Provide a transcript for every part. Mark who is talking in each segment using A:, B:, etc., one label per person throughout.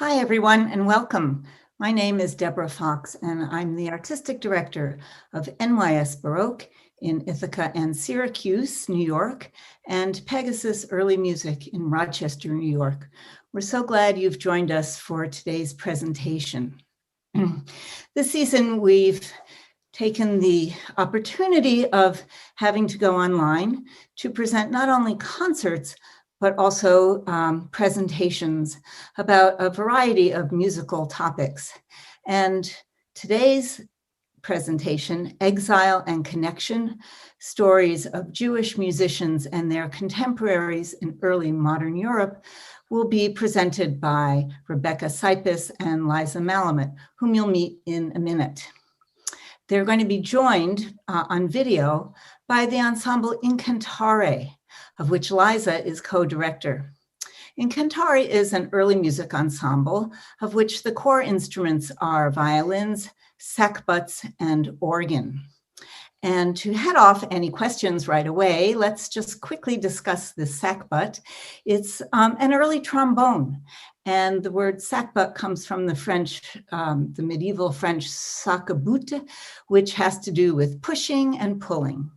A: Hi, everyone, and welcome. My name is Deborah Fox, and I'm the Artistic Director of NYS Baroque in Ithaca and Syracuse, New York, and Pegasus Early Music in Rochester, New York. We're so glad you've joined us for today's presentation. This season, we've taken the opportunity of having to go online to present not only concerts, but also presentations about a variety of musical topics. And today's presentation, Exile and Connection, Stories of Jewish Musicians and Their Contemporaries in Early Modern Europe, will be presented by Rebecca Cypess and Liza Malamet, whom you'll meet in a minute. They're going to be joined on video by the ensemble Incantare, of which Liza is co-director. Incantare is an early music ensemble of which the core instruments are violins, sackbuts, and organ. And to head off any questions right away, let's just quickly discuss the sackbut. It's an early trombone, and the word sackbut comes from the French, the medieval French sackbut, which has to do with pushing and pulling.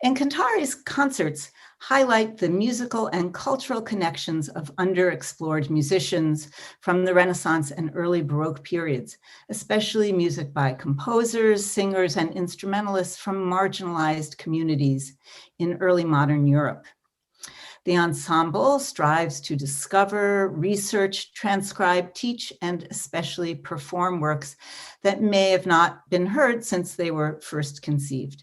A: Incantare's concerts highlight the musical and cultural connections of underexplored musicians from the Renaissance and early Baroque periods, especially music by composers, singers, and instrumentalists from marginalized communities in early modern Europe. The ensemble strives to discover, research, transcribe, teach, and especially perform works that may have not been heard since they were first conceived.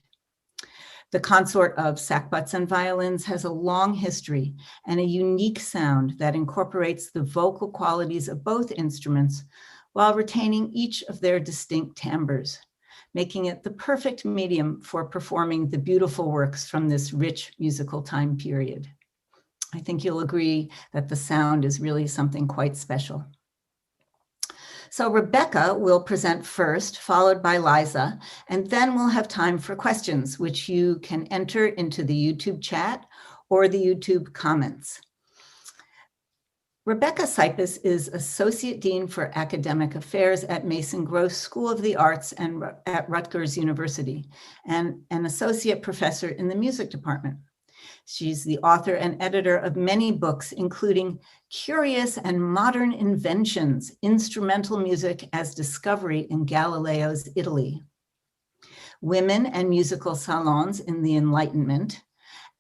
A: The consort of sackbuts and violins has a long history and a unique sound that incorporates the vocal qualities of both instruments while retaining each of their distinct timbres, making it the perfect medium for performing the beautiful works from this rich musical time period. I think you'll agree that the sound is really something quite special. So Rebecca will present first, followed by Liza, and then we'll have time for questions, which you can enter into the YouTube chat or the YouTube comments. Rebecca Cypess is Associate Dean for Academic Affairs at Mason Gross School of the Arts and at Rutgers University, and an Associate Professor in the Music Department. She's the author and editor of many books, including Curious and Modern Inventions, Instrumental Music as Discovery in Galileo's Italy, Women and Musical Salons in the Enlightenment,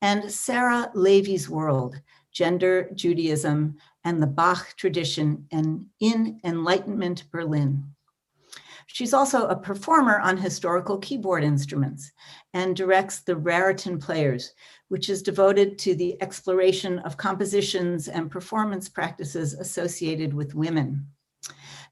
A: and Sarah Levy's World, Gender, Judaism, and the Bach Tradition in Enlightenment Berlin. She's also a performer on historical keyboard instruments and directs the Raritan Players, which is devoted to the exploration of compositions and performance practices associated with women.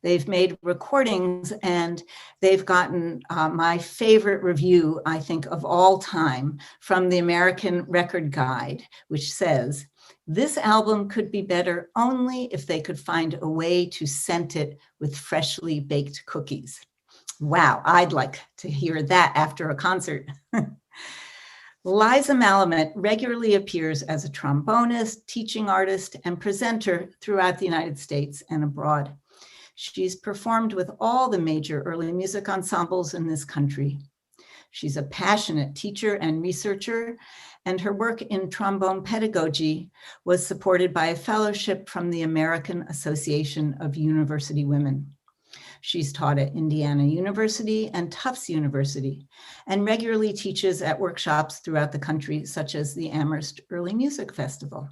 A: They've made recordings and they've gotten my favorite review, I think, of all time from the American Record Guide, which says, "This album could be better only if they could find a way to scent it with freshly baked cookies." Wow, I'd like to hear that after a concert. Liza Malamet regularly appears as a trombonist, teaching artist, and presenter throughout the United States and abroad. She's performed with all the major early music ensembles in this country. She's a passionate teacher and researcher, and her work in trombone pedagogy was supported by a fellowship from the American Association of University Women. She's taught at Indiana University and Tufts University, and regularly teaches at workshops throughout the country, such as the Amherst Early Music Festival.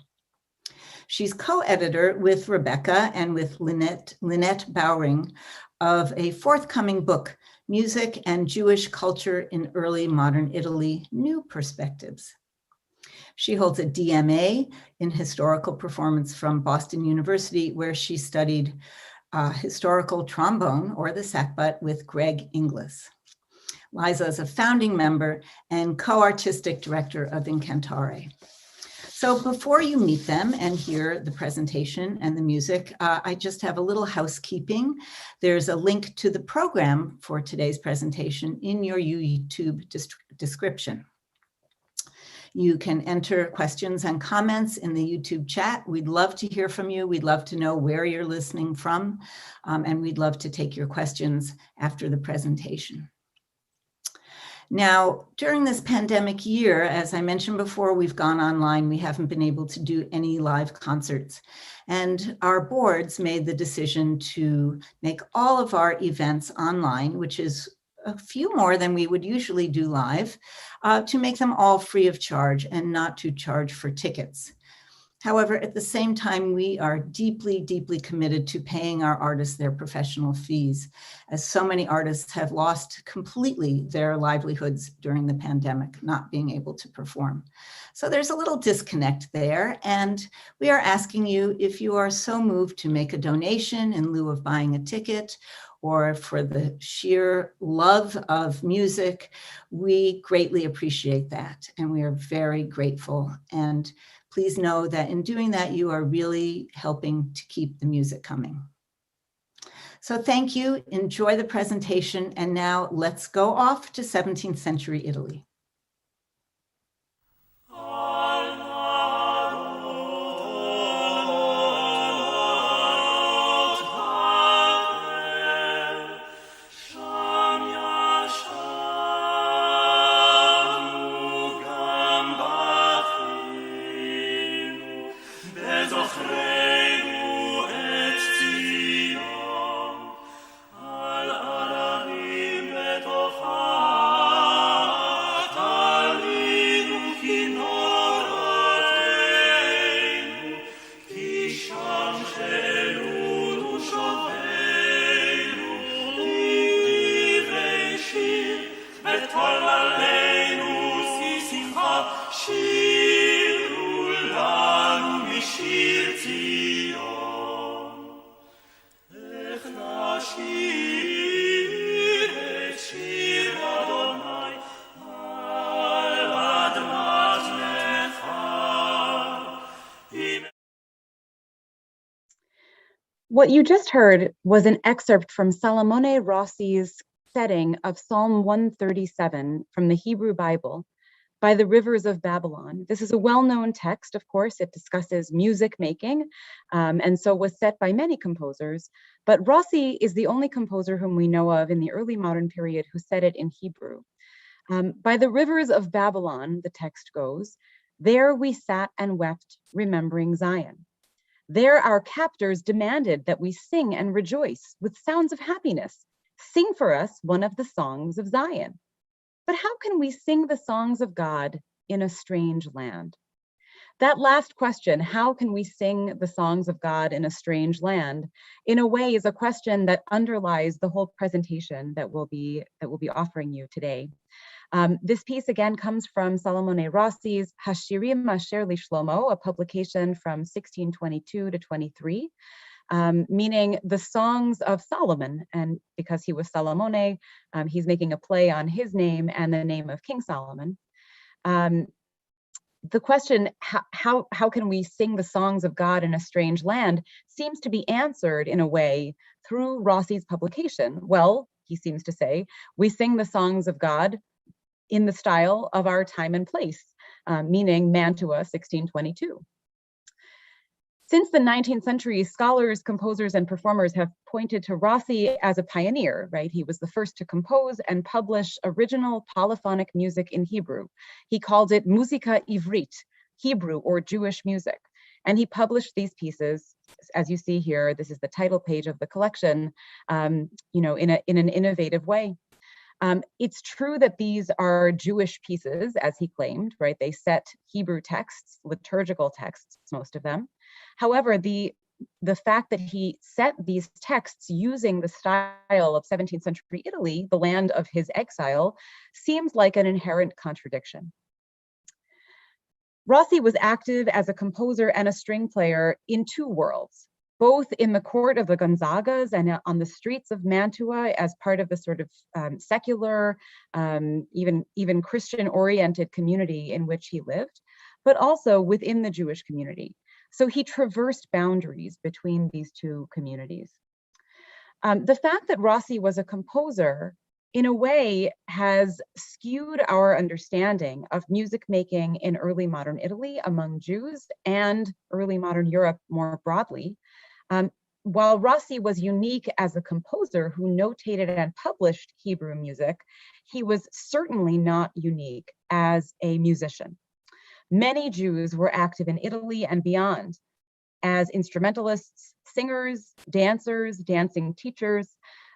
A: She's co-editor with Rebecca and with Lynette Bowring of a forthcoming book, Music and Jewish Culture in Early Modern Italy, New Perspectives. She holds a DMA in historical performance from Boston University, where she studied historical trombone, or the sackbut, with Greg Inglis. Liza is a founding member and co-artistic director of Incantare. So before you meet them and hear the presentation and the music, I just have a little housekeeping. There's a link to the program for today's presentation in your YouTube description. You can enter questions and comments in the YouTube chat. We'd love to hear from you. We'd love to know where you're listening from, and we'd love to take your questions after the presentation. Now, during this pandemic year, as I mentioned before, we've gone online. We haven't been able to do any live concerts. And our boards made the decision to make all of our events online, which is a few more than we would usually do live, to make them all free of charge and not to charge for tickets. However, at the same time, we are deeply, deeply committed to paying our artists their professional fees, as so many artists have lost completely their livelihoods during the pandemic, not being able to perform. So there's a little disconnect there, and we are asking you, if you are so moved, to make a donation in lieu of buying a ticket, or for the sheer love of music. We greatly appreciate that, and we are very grateful. And please know that in doing that, you are really helping to keep the music coming. So thank you, enjoy the presentation, and now let's go off to 17th century Italy.
B: What you just heard was an excerpt from Salomone Rossi's setting of Psalm 137 from the Hebrew Bible, By the Rivers of Babylon. This is a well-known text, of course. It discusses music making, and so was set by many composers. But Rossi is the only composer whom we know of in the early modern period who set it in Hebrew. By the rivers of Babylon, the text goes, there we sat and wept, remembering Zion. There our captors demanded that we sing and rejoice with sounds of happiness. Sing for us one of the songs of Zion. But how can we sing the songs of God in a strange land? That last question, how can we sing the songs of God in a strange land, in a way is a question that underlies the whole presentation that we'll be offering you today. This piece again comes from Salomone Rossi's Hashirim Asher Shlomo, a publication from 1622 to 23, meaning the songs of Solomon. And because he was Salomone, he's making a play on his name and the name of King Solomon. The question, how can we sing the songs of God in a strange land, seems to be answered in a way through Rossi's publication. Well, he seems to say, we sing the songs of God in the style of our time and place, meaning Mantua, 1622. Since the 19th century, scholars, composers, and performers have pointed to Rossi as a pioneer, right? He was the first to compose and publish original polyphonic music in Hebrew. He called it Musica Ivrit, Hebrew or Jewish music. And he published these pieces, as you see here, this is the title page of the collection, in an innovative way. It's true that these are Jewish pieces, as he claimed, right? They set Hebrew texts, liturgical texts, most of them. However, the fact that he set these texts using the style of 17th century Italy, the land of his exile, seems like an inherent contradiction. Rossi was active as a composer and a string player in two worlds, both in the court of the Gonzagas and on the streets of Mantua as part of the sort of secular, even Christian-oriented community in which he lived, but also within the Jewish community. So he traversed boundaries between these two communities. The fact that Rossi was a composer in a way, has skewed our understanding of music making in early modern Italy among Jews and early modern Europe more broadly. While Rossi was unique as a composer who notated and published Hebrew music, he was certainly not unique as a musician. Many Jews were active in Italy and beyond as instrumentalists, singers, dancers, dancing teachers,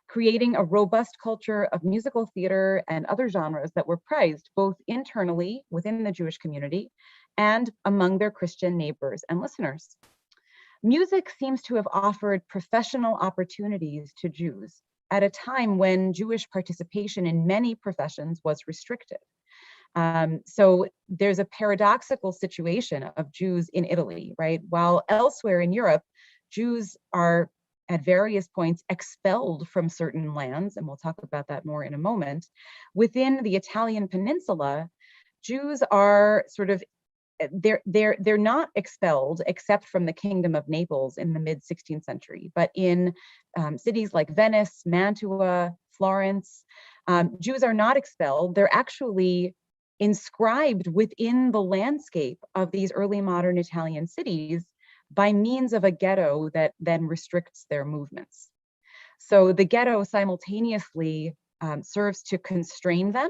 B: creating a robust culture of musical theater and other genres that were prized both internally within the Jewish community and among their Christian neighbors and listeners. Music seems to have offered professional opportunities to Jews at a time when Jewish participation in many professions was restricted. So there's a paradoxical situation of Jews in Italy, right? While elsewhere in Europe, Jews are at various points expelled from certain lands, and we'll talk about that more in a moment. Within the Italian peninsula, Jews are sort of they're not expelled except from the Kingdom of Naples in the mid-16th century, but in cities like Venice, Mantua, Florence, Jews are not expelled. They're actually inscribed within the landscape of these early modern Italian cities by means of a ghetto that then restricts their movements. So the ghetto simultaneously serves to constrain them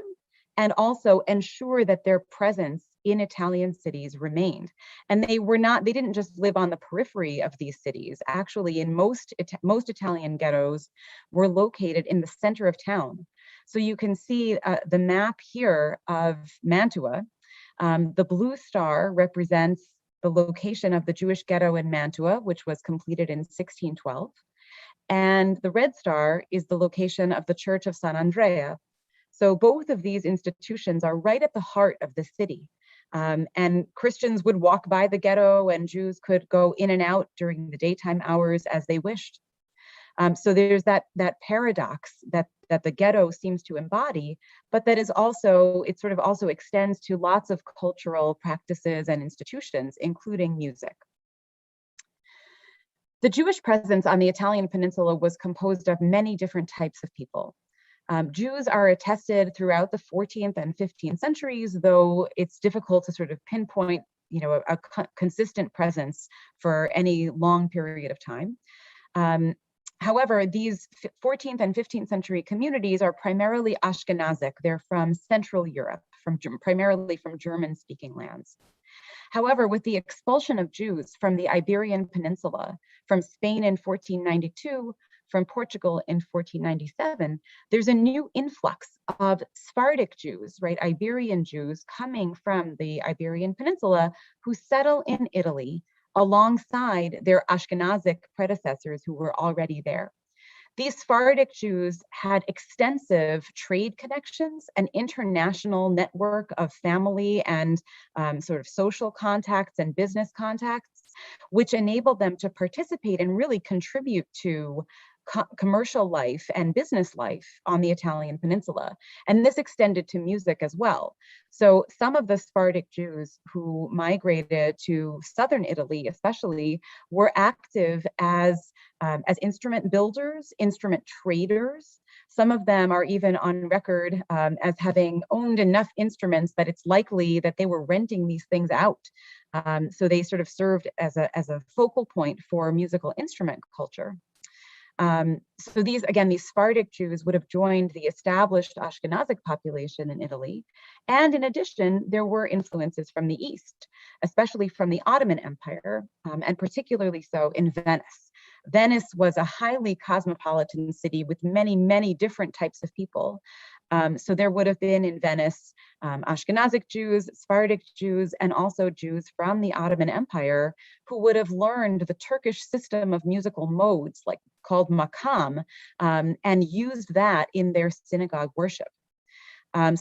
B: and also ensure that their presence in Italian cities remained. And they didn't just live on the periphery of these cities. Actually, in most Italian ghettos were located in the center of town. So you can see the map here of Mantua. The blue star represents the location of the Jewish ghetto in Mantua, which was completed in 1612. And the red star is the location of the Church of San Andrea. So both of these institutions are right at the heart of the city. And Christians would walk by the ghetto and Jews could go in and out during the daytime hours as they wished. So there's that paradox that the ghetto seems to embody, but that is also, it sort of also extends to lots of cultural practices and institutions, including music. The Jewish presence on the Italian peninsula was composed of many different types of people. Jews are attested throughout the 14th and 15th centuries, though it's difficult to sort of pinpoint, a consistent presence for any long period of time. However, these 14th and 15th century communities are primarily Ashkenazic. They're from Central Europe, primarily from German-speaking lands. However, with the expulsion of Jews from the Iberian Peninsula, from Spain in 1492, from Portugal in 1497, there's a new influx of Sephardic Jews, right, Iberian Jews coming from the Iberian Peninsula who settle in Italy alongside their Ashkenazic predecessors who were already there. These Sephardic Jews had extensive trade connections, an international network of family and sort of social contacts and business contacts, which enabled them to participate and really contribute to commercial life and business life on the Italian peninsula. And this extended to music as well. So some of the Sephardic Jews who migrated to southern Italy especially were active as instrument builders, instrument traders. Some of them are even on record as having owned enough instruments that it's likely that they were renting these things out. So they sort of served as a focal point for musical instrument culture. So these Sephardic Jews would have joined the established Ashkenazic population in Italy. And in addition, there were influences from the East, especially from the Ottoman Empire, and particularly so in Venice. Venice was a highly cosmopolitan city with many, many different types of people. So there would have been in Venice Ashkenazic Jews, Sephardic Jews, and also Jews from the Ottoman Empire who would have learned the Turkish system of musical modes, like called makam, and used that in their synagogue worship.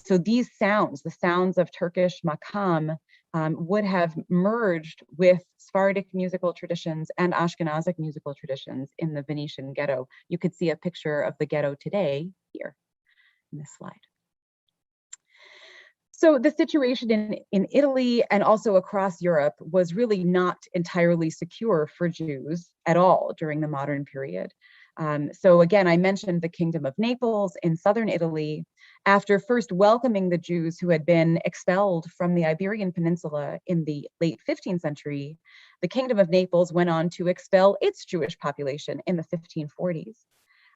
B: So these sounds, the sounds of Turkish makam, would have merged with Sephardic musical traditions and Ashkenazic musical traditions in the Venetian ghetto. You could see a picture of the ghetto today here in this slide. So the situation in Italy and also across Europe was really not entirely secure for Jews at all during the modern period. So again, I mentioned the Kingdom of Naples in southern Italy. After first welcoming the Jews who had been expelled from the Iberian Peninsula in the late 15th century, the Kingdom of Naples went on to expel its Jewish population in the 1540s.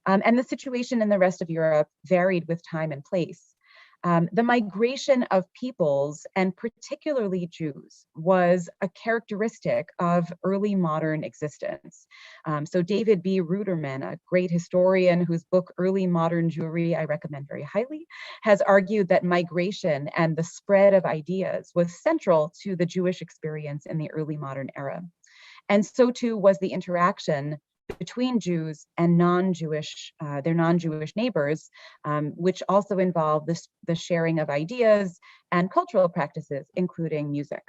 B: And the situation in the rest of Europe varied with time and place. The migration of peoples, and particularly Jews, was a characteristic of early modern existence. So David B. Ruderman, a great historian whose book Early Modern Jewry I recommend very highly, has argued that migration and the spread of ideas was central to the Jewish experience in the early modern era. And so too was the interaction between Jews and non-Jewish, their non-Jewish neighbors, which also involved the sharing of ideas and cultural practices, including music.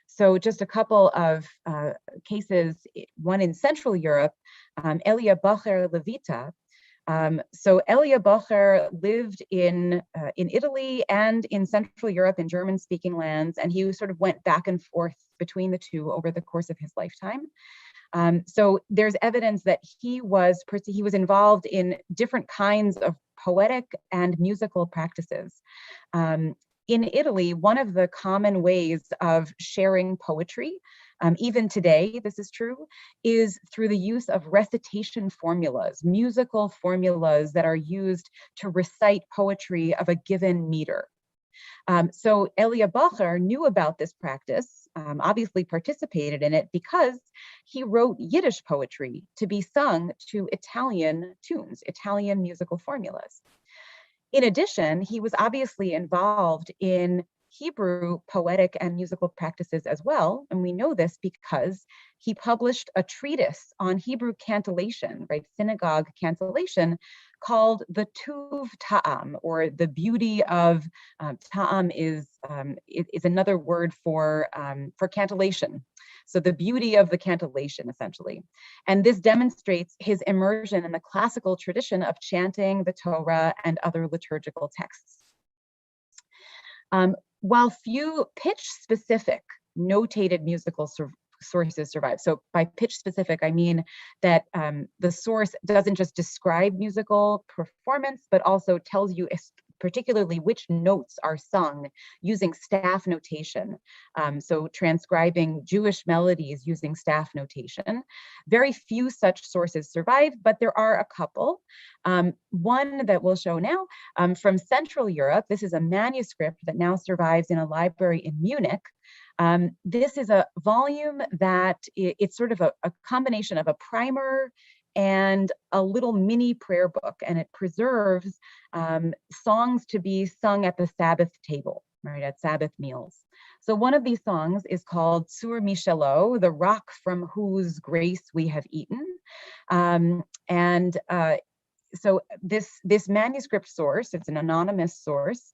B: So just a couple of cases, one in Central Europe, Elia Bocher Levita. So Elia Bocher lived in Italy and in Central Europe in German-speaking lands, and he sort of went back and forth between the two over the course of his lifetime. So there's evidence that he was involved in different kinds of poetic and musical practices. In Italy, one of the common ways of sharing poetry, even today, this is true, is through the use of recitation formulas, musical formulas that are used to recite poetry of a given meter. So Elia Bocher knew about this practice, obviously participated in it because he wrote Yiddish poetry to be sung to Italian tunes, Italian musical formulas. In addition, he was obviously involved in Hebrew poetic and musical practices as well. And we know this because he published a treatise on Hebrew cantillation, right, synagogue cantillation, called the Tuv Ta'am, or the beauty of, Ta'am is another word for cantillation. So the beauty of the cantillation, essentially. And this demonstrates his immersion in the classical tradition of chanting the Torah and other liturgical texts. While few pitch-specific notated musical sources survive. So by pitch specific, I mean that the source doesn't just describe musical performance, but also tells you particularly which notes are sung using staff notation. So transcribing Jewish melodies using staff notation. Very few such sources survive, but there are a couple. One that we'll show now from Central Europe. This is a manuscript that now survives in a library in Munich. This is a volume that it's sort of a combination of a primer and a little mini prayer book, and it preserves songs to be sung at the Sabbath table, right, at Sabbath meals. So one of these songs is called Sur Michelot, the rock from whose grace we have eaten. So this manuscript source, it's an anonymous source,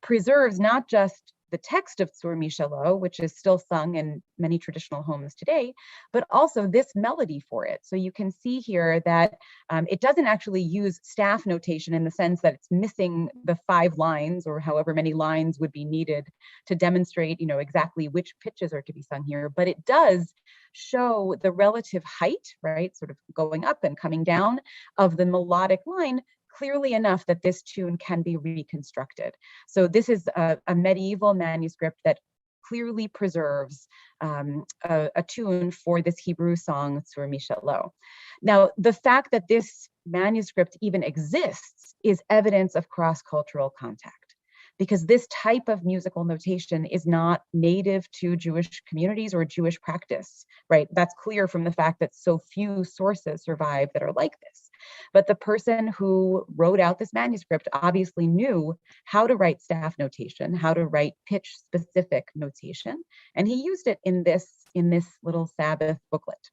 B: preserves not just the text of Sur Michelot, which is still sung in many traditional homes today, but also this melody for it. So you can see here that it doesn't actually use staff notation in the sense that it's missing the 5 lines or however many lines would be needed to demonstrate, exactly which pitches are to be sung here, but it does show the relative height, right, sort of going up and coming down of the melodic line clearly enough that this tune can be reconstructed. So this is a medieval manuscript that clearly preserves a tune for this Hebrew song, Sur Michelot. Now, the fact that this manuscript even exists is evidence of cross-cultural contact, because this type of musical notation is not native to Jewish communities or Jewish practice, right? That's clear from the fact that so few sources survive that are like this. But the person who wrote out this manuscript obviously knew how to write staff notation, how to write pitch-specific notation, and he used it in this little Sabbath booklet.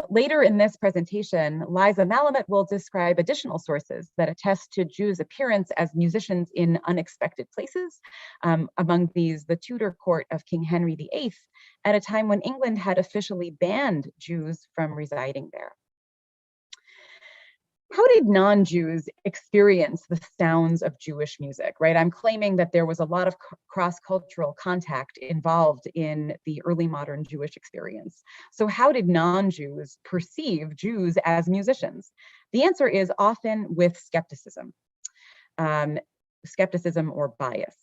B: Later in this presentation, Liza Malamet will describe additional sources that attest to Jews' appearance as musicians in unexpected places, among these the Tudor court of King Henry VIII, at a time when England had officially banned Jews from residing there. How did non-Jews experience the sounds of Jewish music, right? I'm claiming that there was a lot of cross-cultural contact involved in the early modern Jewish experience. So how did non-Jews perceive Jews as musicians? The answer is often with skepticism, skepticism or bias.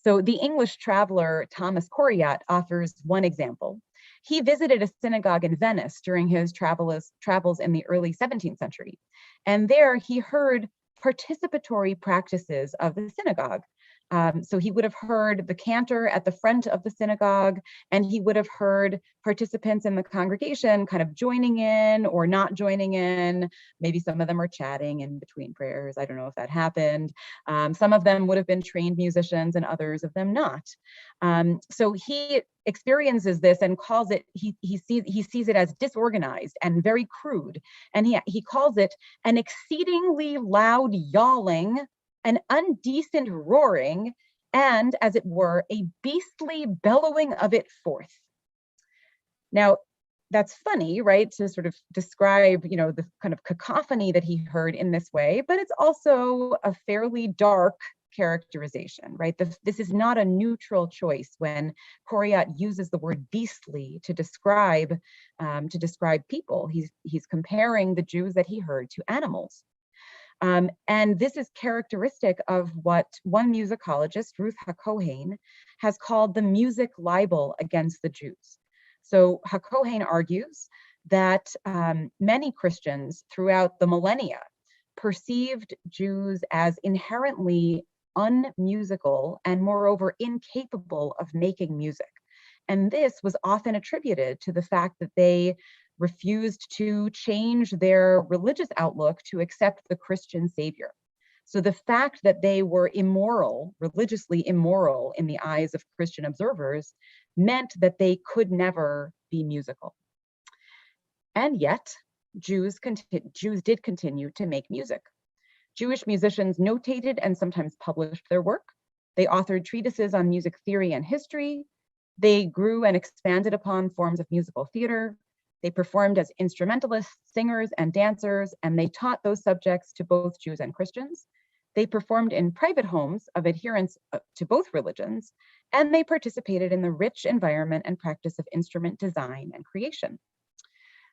B: So the English traveler Thomas Coriat offers one example. He visited a synagogue in Venice during his travels in the early 17th century. And there he heard participatory practices of the synagogue. So he would have heard the cantor at the front of the synagogue, and he would have heard participants in the congregation kind of joining in or not joining in. Maybe some of them are chatting in between prayers. I don't know if that happened. Some of them would have been trained musicians and others of them not. So he experiences this and calls it, he sees it as disorganized and very crude. And he calls it an exceedingly loud yawling, an undecent roaring, and, as it were, a beastly bellowing of it forth. Now, that's funny, right, to sort of describe, the kind of cacophony that he heard in this way, but it's also a fairly dark characterization, right? This is not a neutral choice when Coriat uses the word beastly to describe people. He's comparing the Jews that he heard to animals. And this is characteristic of what one musicologist, Ruth Hakohen, has called the music libel against the Jews. So Hakohen argues that many Christians throughout the millennia perceived Jews as inherently unmusical and moreover incapable of making music. And this was often attributed to the fact that they refused to change their religious outlook to accept the Christian savior. So the fact that they were immoral, religiously immoral in the eyes of Christian observers, meant that they could never be musical. And yet, Jews did continue to make music. Jewish musicians notated and sometimes published their work. They authored treatises on music theory and history. They grew and expanded upon forms of musical theater. They performed as instrumentalists, singers, and dancers, and they taught those subjects to both Jews and Christians. They performed in private homes of adherents to both religions, and they participated in the rich environment and practice of instrument design and creation.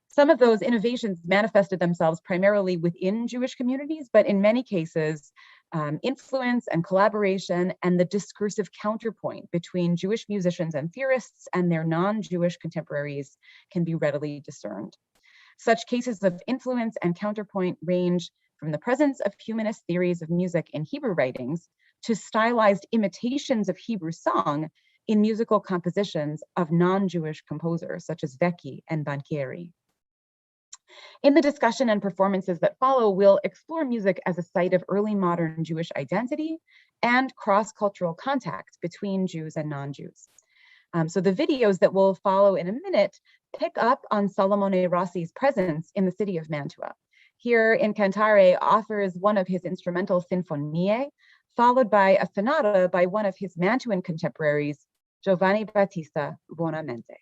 B: Some of those innovations manifested themselves primarily within Jewish communities, but in many cases, influence and collaboration and the discursive counterpoint between Jewish musicians and theorists and their non-Jewish contemporaries can be readily discerned. Such cases of influence and counterpoint range from the presence of humanist theories of music in Hebrew writings to stylized imitations of Hebrew song in musical compositions of non-Jewish composers such as Vecchi and Banchieri. In the discussion and performances that follow, we'll explore music as a site of early modern Jewish identity and cross-cultural contact between Jews and non-Jews. So the videos that will follow in a minute pick up on Salomone Rossi's presence in the city of Mantua. Here, Incantare offers one of his instrumental sinfonie, followed by a sonata by one of his Mantuan contemporaries, Giovanni Battista Buonamente.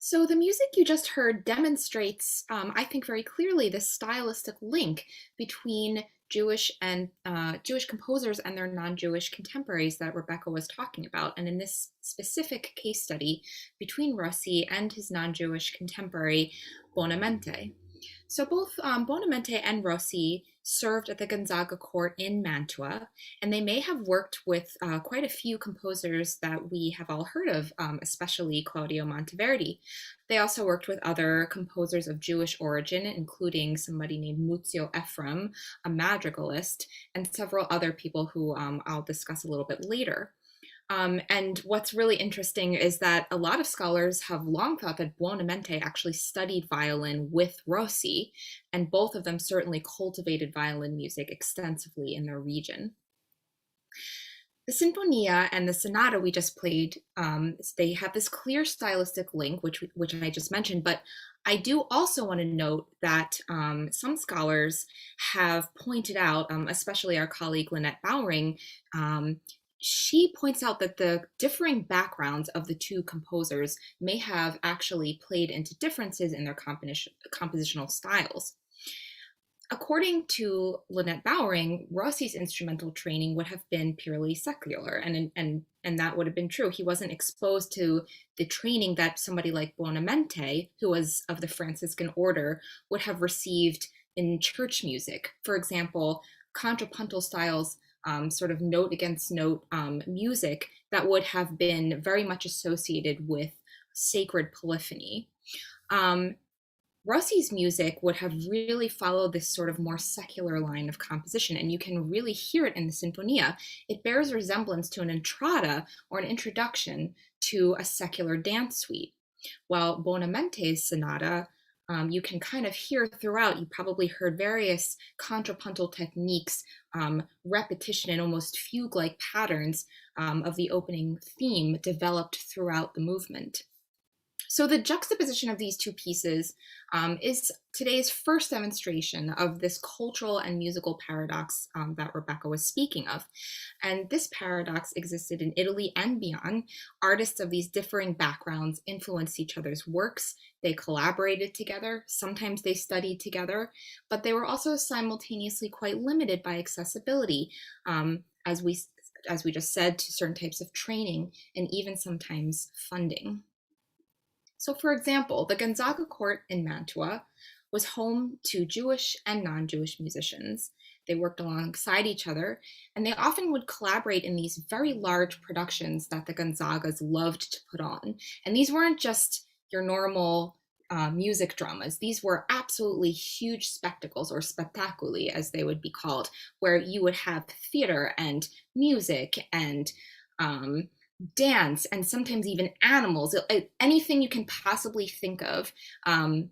C: So the music you just heard demonstrates, I think, very clearly this stylistic link between Jewish and Jewish composers and their non-Jewish contemporaries that Rebecca was talking about. And in this specific case study between Rossi and his non-Jewish contemporary Bonamente. So both Bonamente and Rossi served at the Gonzaga court in Mantua, and they may have worked with quite a few composers that we have all heard of, especially Claudio Monteverdi. They also worked with other composers of Jewish origin, including somebody named Muzio Ephraim, a madrigalist, and several other people who I'll discuss a little bit later. And what's really interesting is that a lot of scholars have long thought that Buonamente actually studied violin with Rossi, and both of them certainly cultivated violin music extensively in their region. The Sinfonia and the Sonata we just played, they have this clear stylistic link, which I just mentioned, but I do also want to note that some scholars have pointed out, especially our colleague Lynette Bowring, she points out that the differing backgrounds of the two composers may have actually played into differences in their compositional styles. According to Lynette Bowring, Rossi's instrumental training would have been purely secular, and that would have been true. He wasn't exposed to the training that somebody like Buonamente, who was of the Franciscan order, would have received in church music. For example, contrapuntal styles, sort of note against note music that would have been very much associated with sacred polyphony. Rossi's music would have really followed this sort of more secular line of composition, and you can really hear it in the Sinfonia. It bears resemblance to an entrada or an introduction to a secular dance suite, while Bonamente's sonata, you can kind of hear throughout. You probably heard various contrapuntal techniques, repetition and almost fugue-like patterns of the opening theme developed throughout the movement. So the juxtaposition of these two pieces is today's first demonstration of this cultural and musical paradox that Rebecca was speaking of. And this paradox existed in Italy and beyond. Artists of these differing backgrounds influenced each other's works. They collaborated together. Sometimes they studied together, but they were also simultaneously quite limited by accessibility, as we just said, to certain types of training and even sometimes funding. So for example, the Gonzaga court in Mantua was home to Jewish and non-Jewish musicians. They worked alongside each other, and they often would collaborate in these very large productions that the Gonzagas loved to put on. And these weren't just your normal music dramas. These were absolutely huge spectacles, or spettacoli as they would be called, where you would have theater and music and dance and sometimes even animals, anything you can possibly think of to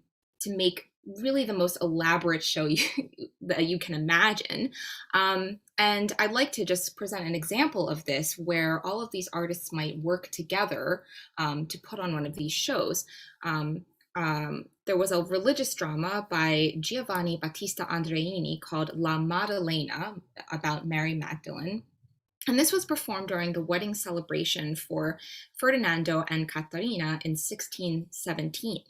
C: make really the most elaborate show that you can imagine. And I'd like to just present an example of this where all of these artists might work together to put on one of these shows. There was a religious drama by Giovanni Battista Andreini called La Maddalena about Mary Magdalene. And this was performed during the wedding celebration for Ferdinando and Caterina in 1617.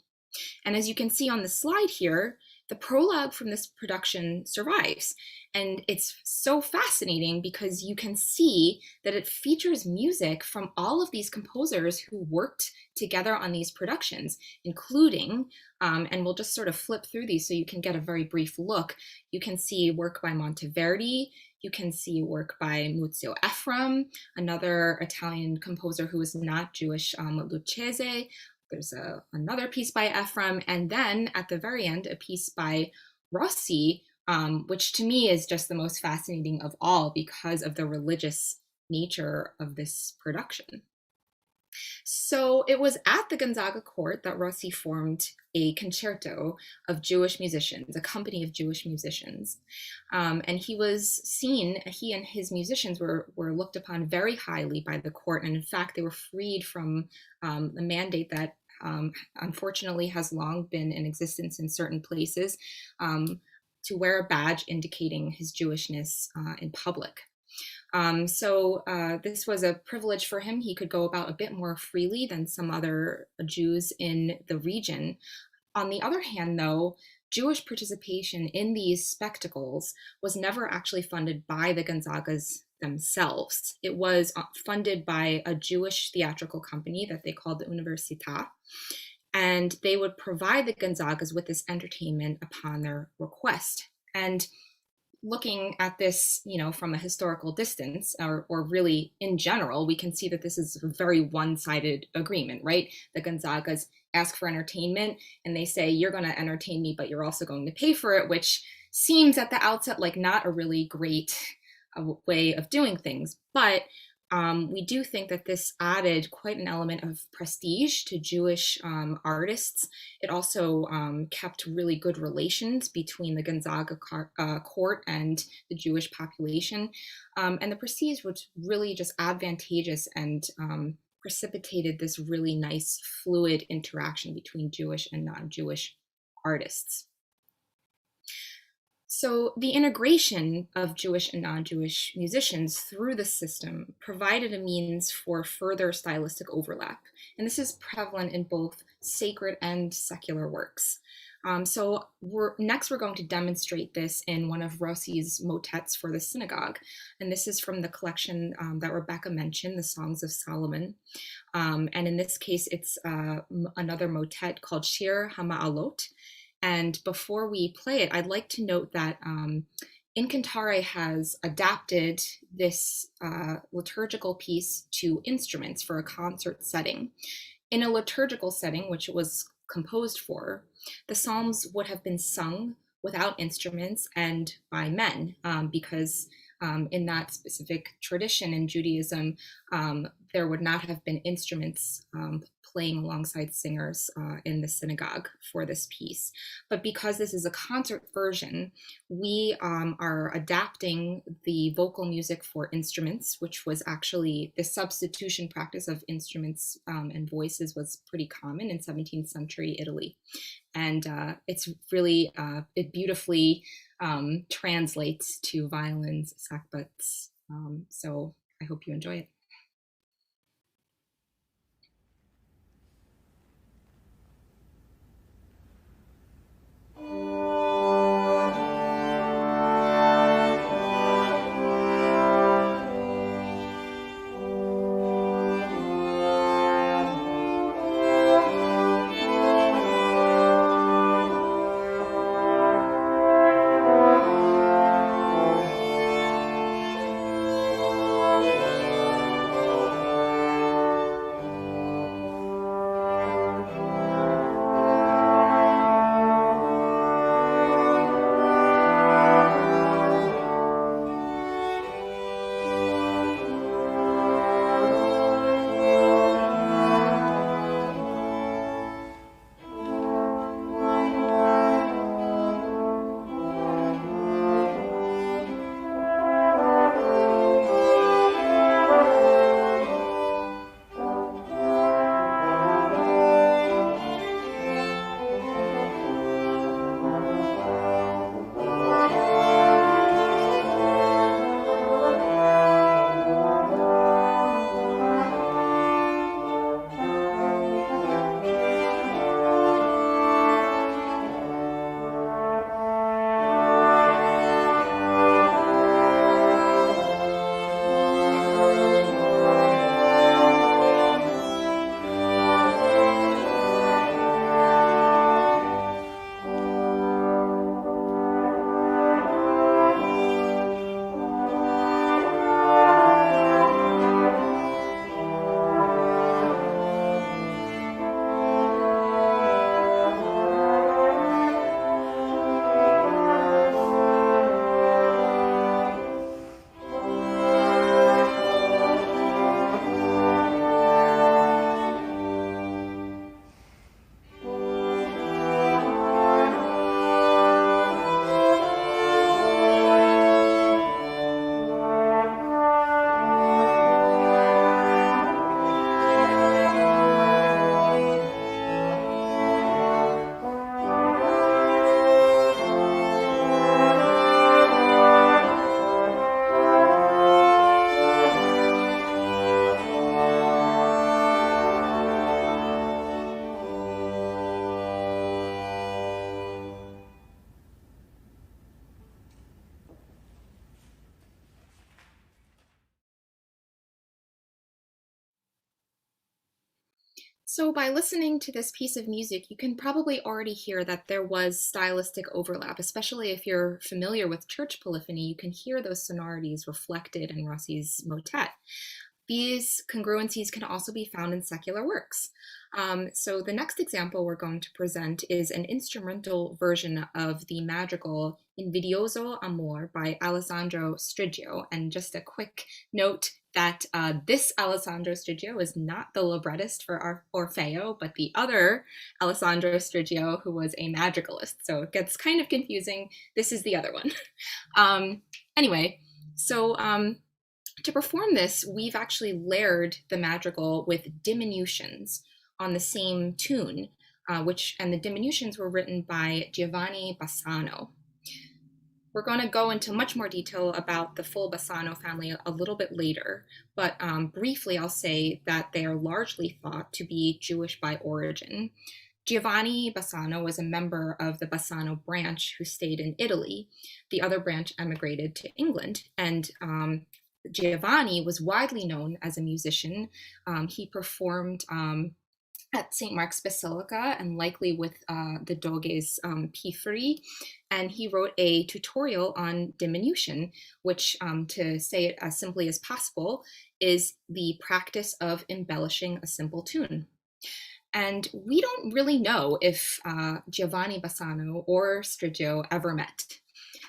C: And as you can see on the slide here, the prologue from this production survives. And it's so fascinating because you can see that it features music from all of these composers who worked together on these productions, including, and we'll just sort of flip through these so you can get a very brief look. You can see work by Monteverdi. You can see work by Muzio Ephraim, another Italian composer who was not Jewish, Lucchese. There's another piece by Ephraim, and then at the very end, a piece by Rossi, which to me is just the most fascinating of all because of the religious nature of this production. So it was at the Gonzaga court that Rossi formed a concerto of Jewish musicians, a company of Jewish musicians. And he and his musicians were looked upon very highly by the court. And in fact, they were freed from the mandate that unfortunately has long been in existence in certain places to wear a badge indicating his Jewishness in public. So this was a privilege for him. He could go about a bit more freely than some other Jews in the region. On the other hand, though, Jewish participation in these spectacles was never actually funded by the Gonzagas themselves. It was funded by a Jewish theatrical company that they called the Università, and they would provide the Gonzagas with this entertainment upon their request. And looking at this, from a historical distance, or really in general, we can see that this is a very one-sided agreement, right? The Gonzagas ask for entertainment and they say, you're going to entertain me, but you're also going to pay for it, which seems at the outset like not a really great way of doing things. But we do think that this added quite an element of prestige to Jewish artists. It also kept really good relations between the Gonzaga court and the Jewish population. And the prestige was really just advantageous and precipitated this really nice fluid interaction between Jewish and non-Jewish artists. So the integration of Jewish and non-Jewish musicians through the system provided a means for further stylistic overlap. And this is prevalent in both sacred and secular works. So we're going to demonstrate this in one of Rossi's motets for the synagogue. And this is from the collection that Rebecca mentioned, the Songs of Solomon. And in this case, it's another motet called Shir HaMa'alot. And before we play it, I'd like to note that Incantare has adapted this liturgical piece to instruments for a concert setting. In a liturgical setting, which it was composed for, the Psalms would have been sung without instruments and by men because in that specific tradition in Judaism, there would not have been instruments playing alongside singers in the synagogue for this piece. But because this is a concert version, we are adapting the vocal music for instruments, which was actually the substitution practice of instruments and voices was pretty common in 17th century Italy. And it's really, it beautifully translates to violins, sackbuts. So I hope you enjoy it. So by listening to this piece of music, you can probably already hear that there was stylistic overlap, especially if you're familiar with church polyphony. You can hear those sonorities reflected in Rossi's motet. These congruencies can also be found in secular works. So the next example we're going to present is an instrumental version of the madrigal Invidioso Amor by Alessandro Striggio. And just a quick note that this Alessandro Striggio is not the librettist for our Orfeo, but the other Alessandro Striggio, who was a madrigalist. So it gets kind of confusing. This is the other one. Anyway, so to perform this, we've actually layered the madrigal with diminutions on the same tune, and the diminutions were written by Giovanni Bassano. We're going to go into much more detail about the full Bassano family a little bit later, but briefly I'll say that they are largely thought to be Jewish by origin. Giovanni Bassano was a member of the Bassano branch who stayed in Italy. The other branch emigrated to England, and Giovanni was widely known as a musician. He performed at St. Mark's Basilica and likely with the Doge's P3. And he wrote a tutorial on diminution, which, to say it as simply as possible, is the practice of embellishing a simple tune. And we don't really know if Giovanni Bassano or Striggio ever met.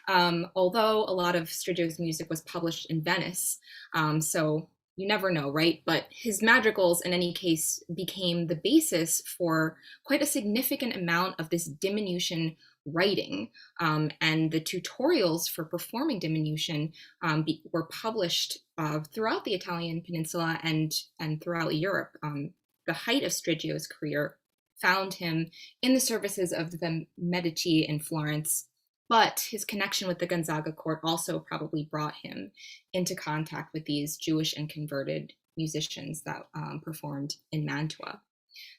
C: Although a lot of Striggio's music was published in Venice, so you never know, right? But his madrigals, in any case, became the basis for quite a significant amount of this diminution writing. And the tutorials for performing diminution were published throughout the Italian peninsula and throughout Europe. The height of Striggio's career found him in the services of the Medici in Florence, but his connection with the Gonzaga court also probably brought him into contact with these Jewish and converted musicians that performed in Mantua.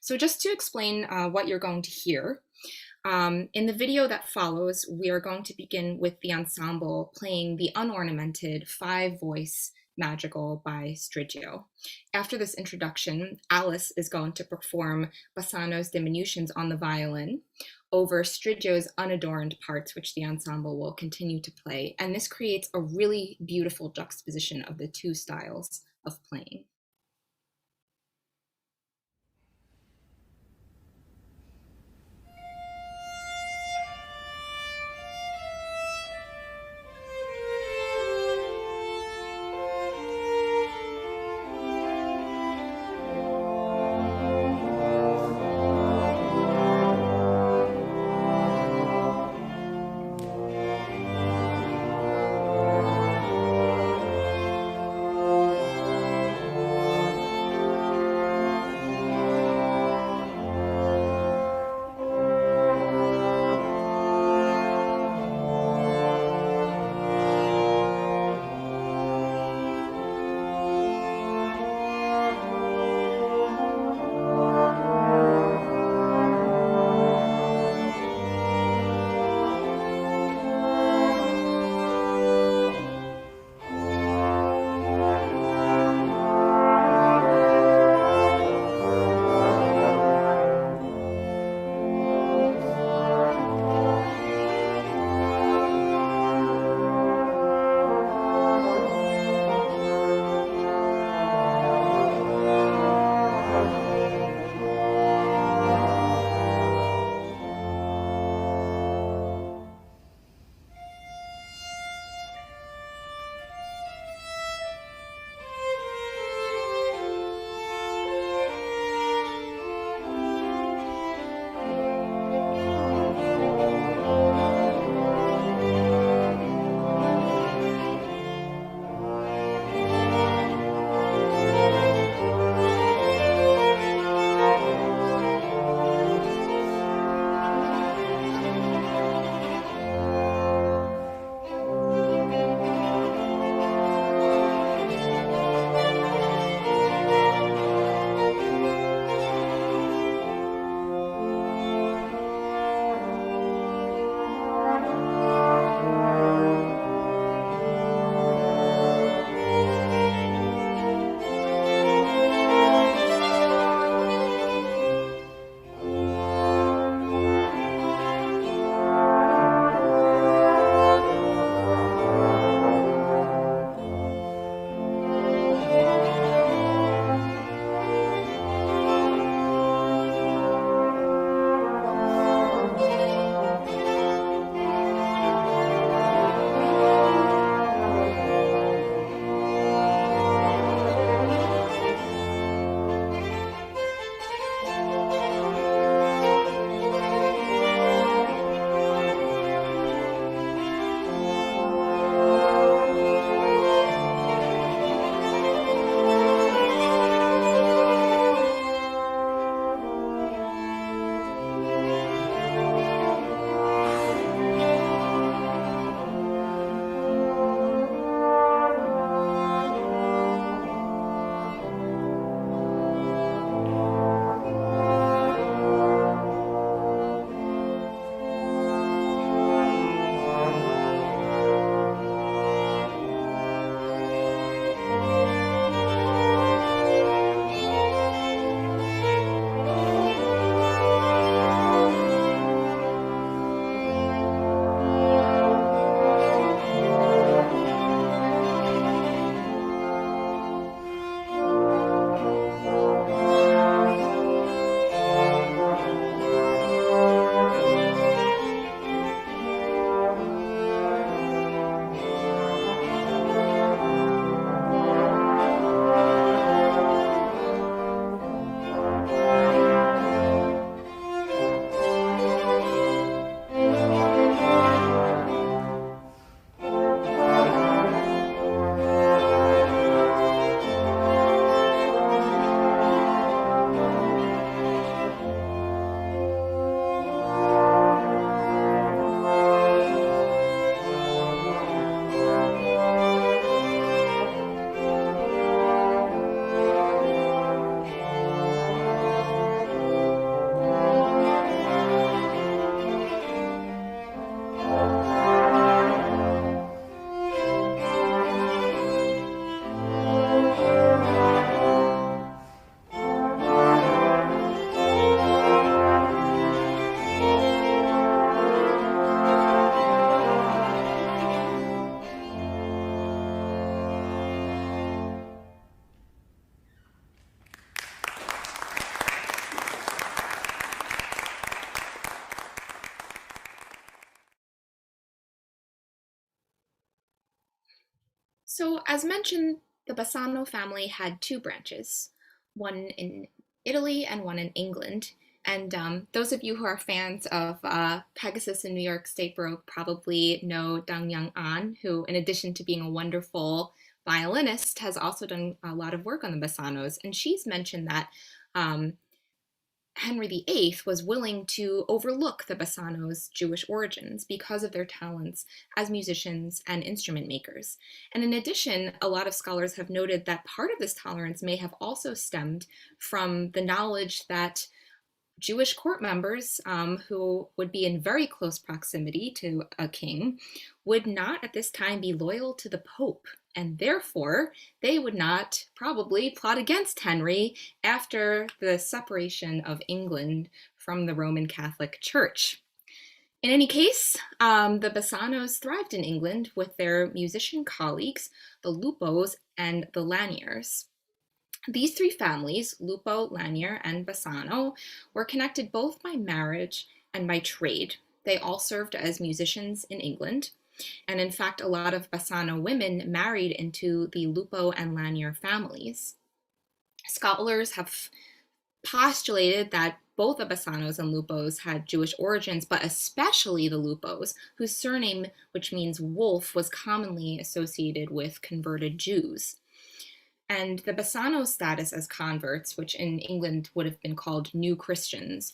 C: So just to explain what you're going to hear, in the video that follows, we are going to begin with the ensemble playing the unornamented 5-voice madrigal by Striggio. After this introduction, Alice is going to perform Bassano's Diminutions on the violin over Striggio's unadorned parts, which the ensemble will continue to play. And this creates a really beautiful juxtaposition of the two styles of playing. So, as mentioned, the Bassano family had two branches, one in Italy and one in England. And those of you who are fans of Pegasus and New York State Baroque probably know Dang Young An, who, in addition to being a wonderful violinist, has also done a lot of work on the Bassanos. And she's mentioned that um, Henry VIII was willing to overlook the Bassano's Jewish origins because of their talents as musicians and instrument makers. And in addition, a lot of scholars have noted that part of this tolerance may have also stemmed from the knowledge that Jewish court members who would be in very close proximity to a king would not at this time be loyal to the Pope, and therefore they would not probably plot against Henry after the separation of England from the Roman Catholic Church. In any case, the Bassanos thrived in England with their musician colleagues, the Lupos and the Laniers. These three families, Lupo, Lanier, and Bassano, were connected both by marriage and by trade. They all served as musicians in England. And in fact, a lot of Bassano women married into the Lupo and Lanier families. Scholars have postulated that both the Bassanos and Lupos had Jewish origins, but especially the Lupos, whose surname, which means wolf, was commonly associated with converted Jews. And the Bassano's status as converts, which in England would have been called new Christians,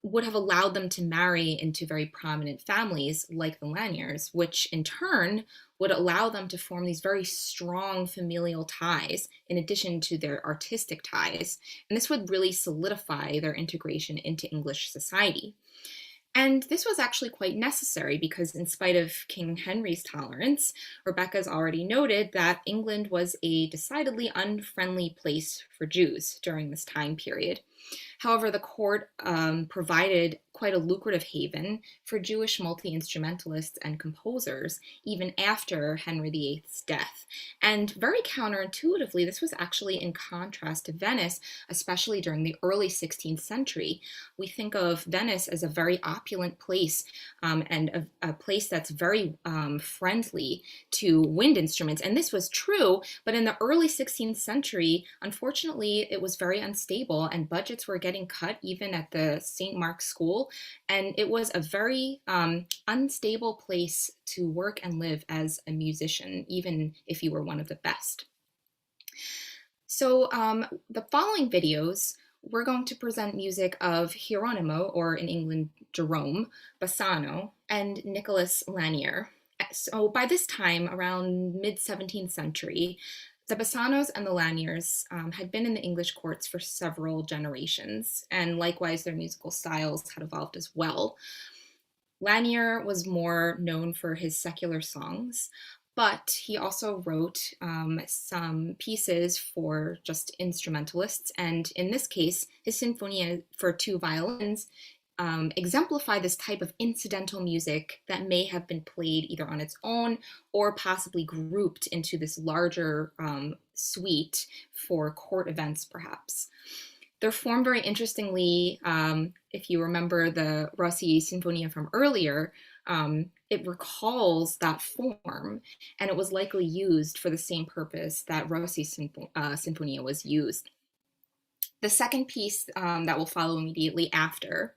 C: would have allowed them to marry into very prominent families like the Laniers, which in turn would allow them to form these very strong familial ties in addition to their artistic ties. And this would really solidify their integration into English society. And this was actually quite necessary because, in spite of King Henry's tolerance, Rebecca's already noted that England was a decidedly unfriendly place for Jews during this time period. However, the court provided quite a lucrative haven for Jewish multi-instrumentalists and composers even after Henry VIII's death. And very counterintuitively, this was actually in contrast to Venice, especially during the early 16th century. We think of Venice as a very opulent place and a place that's very friendly to wind instruments. And this was true, but in the early 16th century, unfortunately, it was very unstable and budgets were getting cut even at the St. Mark's School. And it was a very unstable place to work and live as a musician, even if you were one of the best. So the following videos, we're going to present music of Hieronimo, or in England, Jerome Bassano, and Nicholas Lanier. So by this time, around mid-17th century, the Bassanos and the Laniers had been in the English courts for several generations, and likewise their musical styles had evolved as well. Lanier was more known for his secular songs, but he also wrote some pieces for just instrumentalists, and in this case, his Sinfonia for two violins exemplify this type of incidental music that may have been played either on its own or possibly grouped into this larger suite for court events, perhaps. They're formed very interestingly. If you remember the Rossi Sinfonia from earlier, it recalls that form, and it was likely used for the same purpose that Rossi's Sinfonia was used. The second piece that will follow immediately after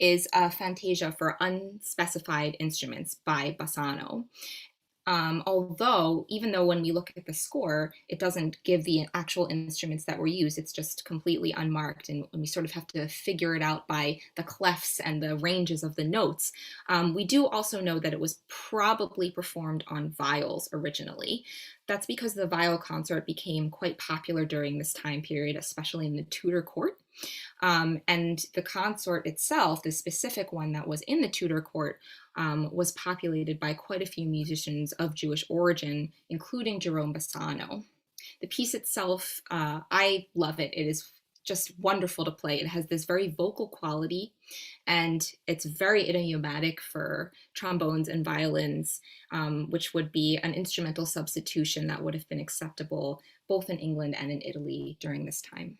C: is Fantasia for unspecified instruments by Bassano. Although, even though when we look at the score, it doesn't give the actual instruments that were used, it's just completely unmarked, and we sort of have to figure it out by the clefs and the ranges of the notes. We do also know that it was probably performed on viols originally. That's because the viol concert became quite popular during this time period, especially in the Tudor court. And the consort itself, the specific one that was in the Tudor court, was populated by quite a few musicians of Jewish origin, including Jerome Bassano. The piece itself, I love it. It is just wonderful to play. It has this very vocal quality, and it's very idiomatic for trombones and violins, which would be an instrumental substitution that would have been acceptable both in England and in Italy during this time.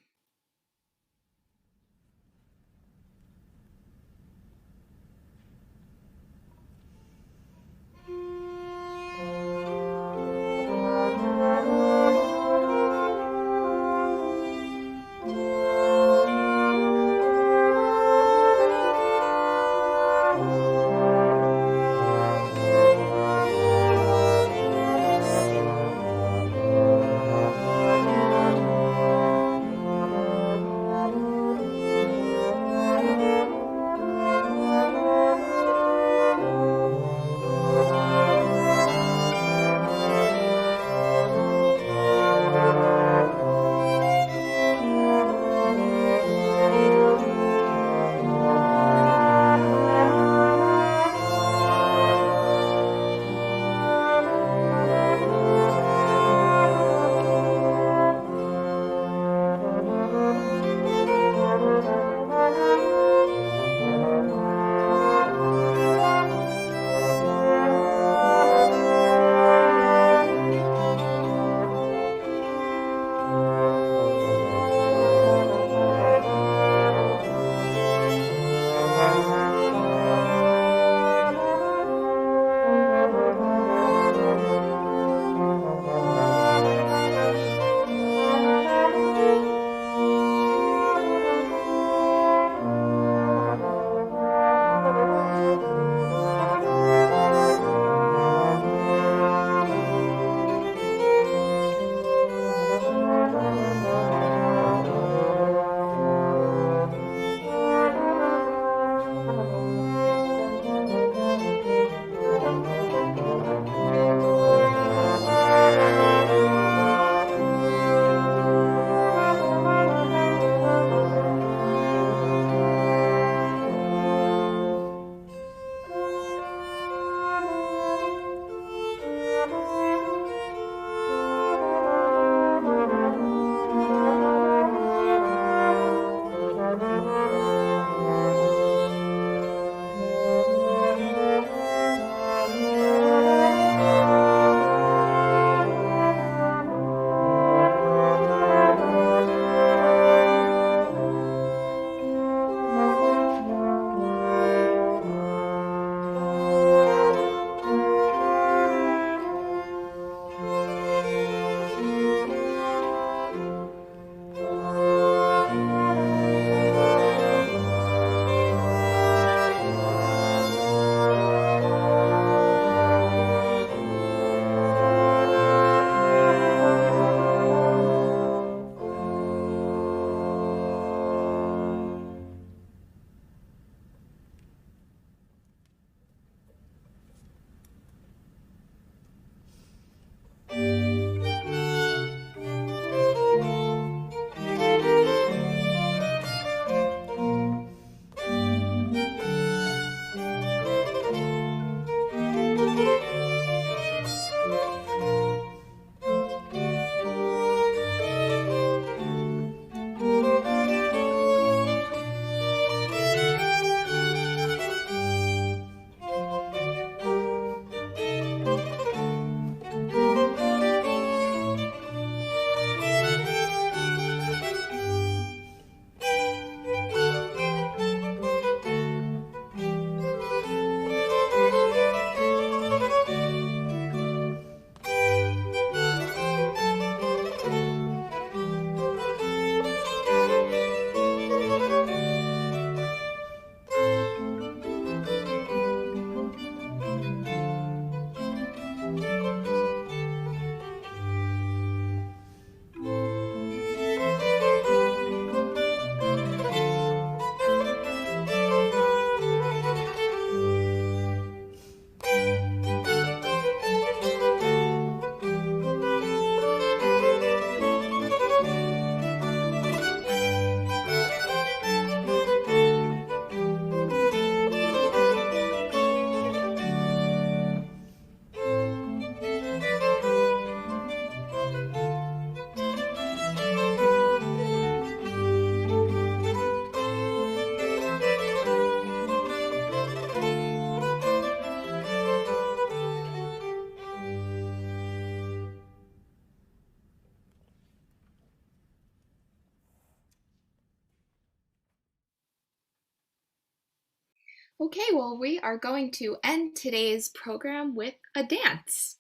C: Okay, well, we are going to end today's program with a dance.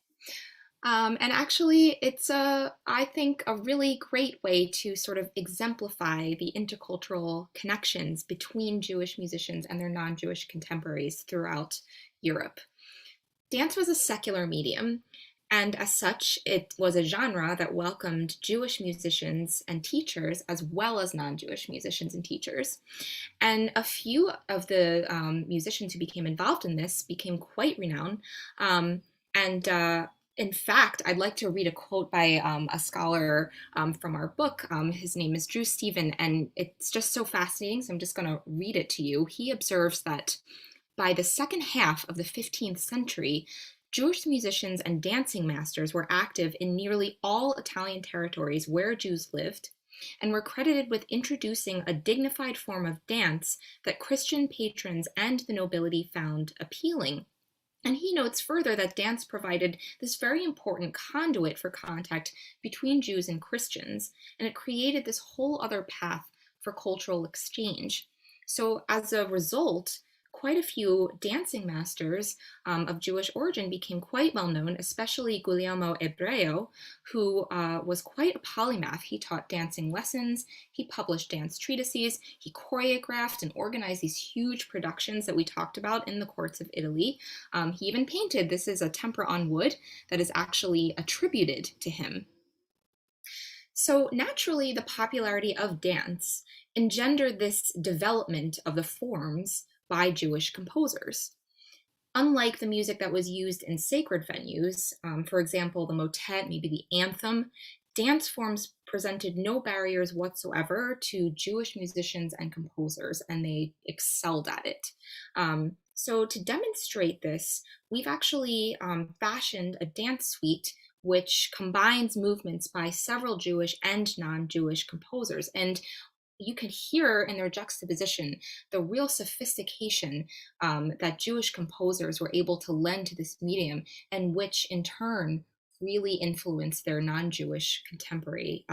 C: And actually, it's I think, a really great way to sort of exemplify the intercultural connections between Jewish musicians and their non-Jewish contemporaries throughout Europe. Dance was a secular medium, and as such, it was a genre that welcomed Jewish musicians and teachers as well as non-Jewish musicians and teachers. And a few of the musicians who became involved in this became quite renowned. And In fact, I'd like to read a quote by a scholar from our book. His name is Drew Stephen, and it's just so fascinating. So I'm just going to read it to you. He observes that by the second half of the 15th century, Jewish musicians and dancing masters were active in nearly all Italian territories where Jews lived, and were credited with introducing a dignified form of dance that Christian patrons and the nobility found appealing. And he notes further that dance provided this very important conduit for contact between Jews and Christians, and it created this whole other path for cultural exchange. So as a result, quite a few dancing masters of Jewish origin became quite well known, especially Guglielmo Ebreo, who was quite a polymath. He taught dancing lessons, he published dance treatises, he choreographed and organized these huge productions that we talked about in the courts of Italy. He even painted. This is a tempera on wood that is actually attributed to him. So naturally, the popularity of dance engendered this development of the forms by Jewish composers. Unlike the music that was used in sacred venues, for example, the motet, maybe the anthem, dance forms presented no barriers whatsoever to Jewish musicians and composers, and they excelled at it. So to demonstrate this, we've actually fashioned a dance suite which combines movements by several Jewish and non-Jewish composers. And you can hear in their juxtaposition the real sophistication that Jewish composers were able to lend to this medium, and which in turn really influenced their non-Jewish contemporary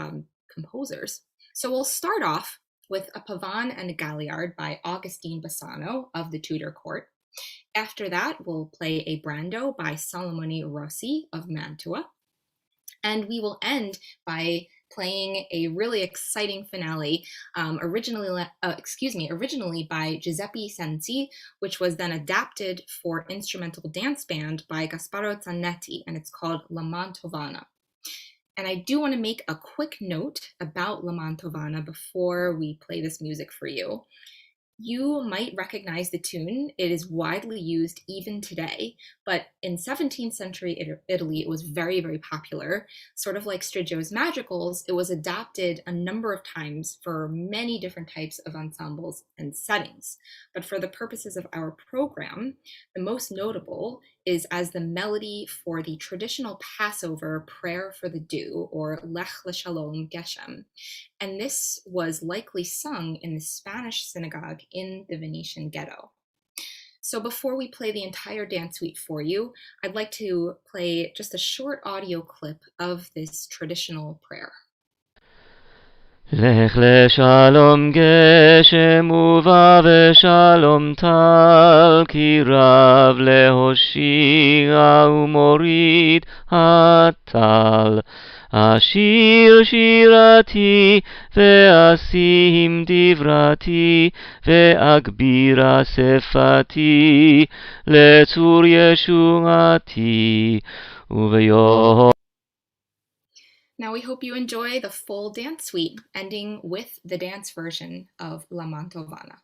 C: composers. So we'll start off with a Pavane and a Galliard by Giovanni Bassano of the Tudor court. After that, we'll play a Brando by Salomone Rossi of Mantua. And we will end by playing a really exciting finale, originally by Giuseppe Sensi, which was then adapted for instrumental dance band by Gasparo Zanetti, and it's called La Mantovana. And I do want to make a quick note about La Mantovana before we play this music for you. You might recognize the tune. It is widely used even today, but in 17th century Italy, it was very, very popular. Sort of like Striggio's Madrigals, it was adapted a number of times for many different types of ensembles and settings. But for the purposes of our program, the most notable is as the melody for the traditional Passover prayer for the dew, or Lech L'Shalom Geshem. And this was likely sung in the Spanish synagogue in the Venetian ghetto. So before we play the entire dance suite for you, I'd like to play just a short audio clip of this traditional prayer.
D: לך לשלום גשם ובא ושלום טל, כי רב להושיע ומוריד הטל. אשיר שירתי ואשים דברתי ואגבירה שפתי לצור ישועתי וביום.
C: Now we hope you enjoy the full dance suite, ending with the dance version of La Mantovana.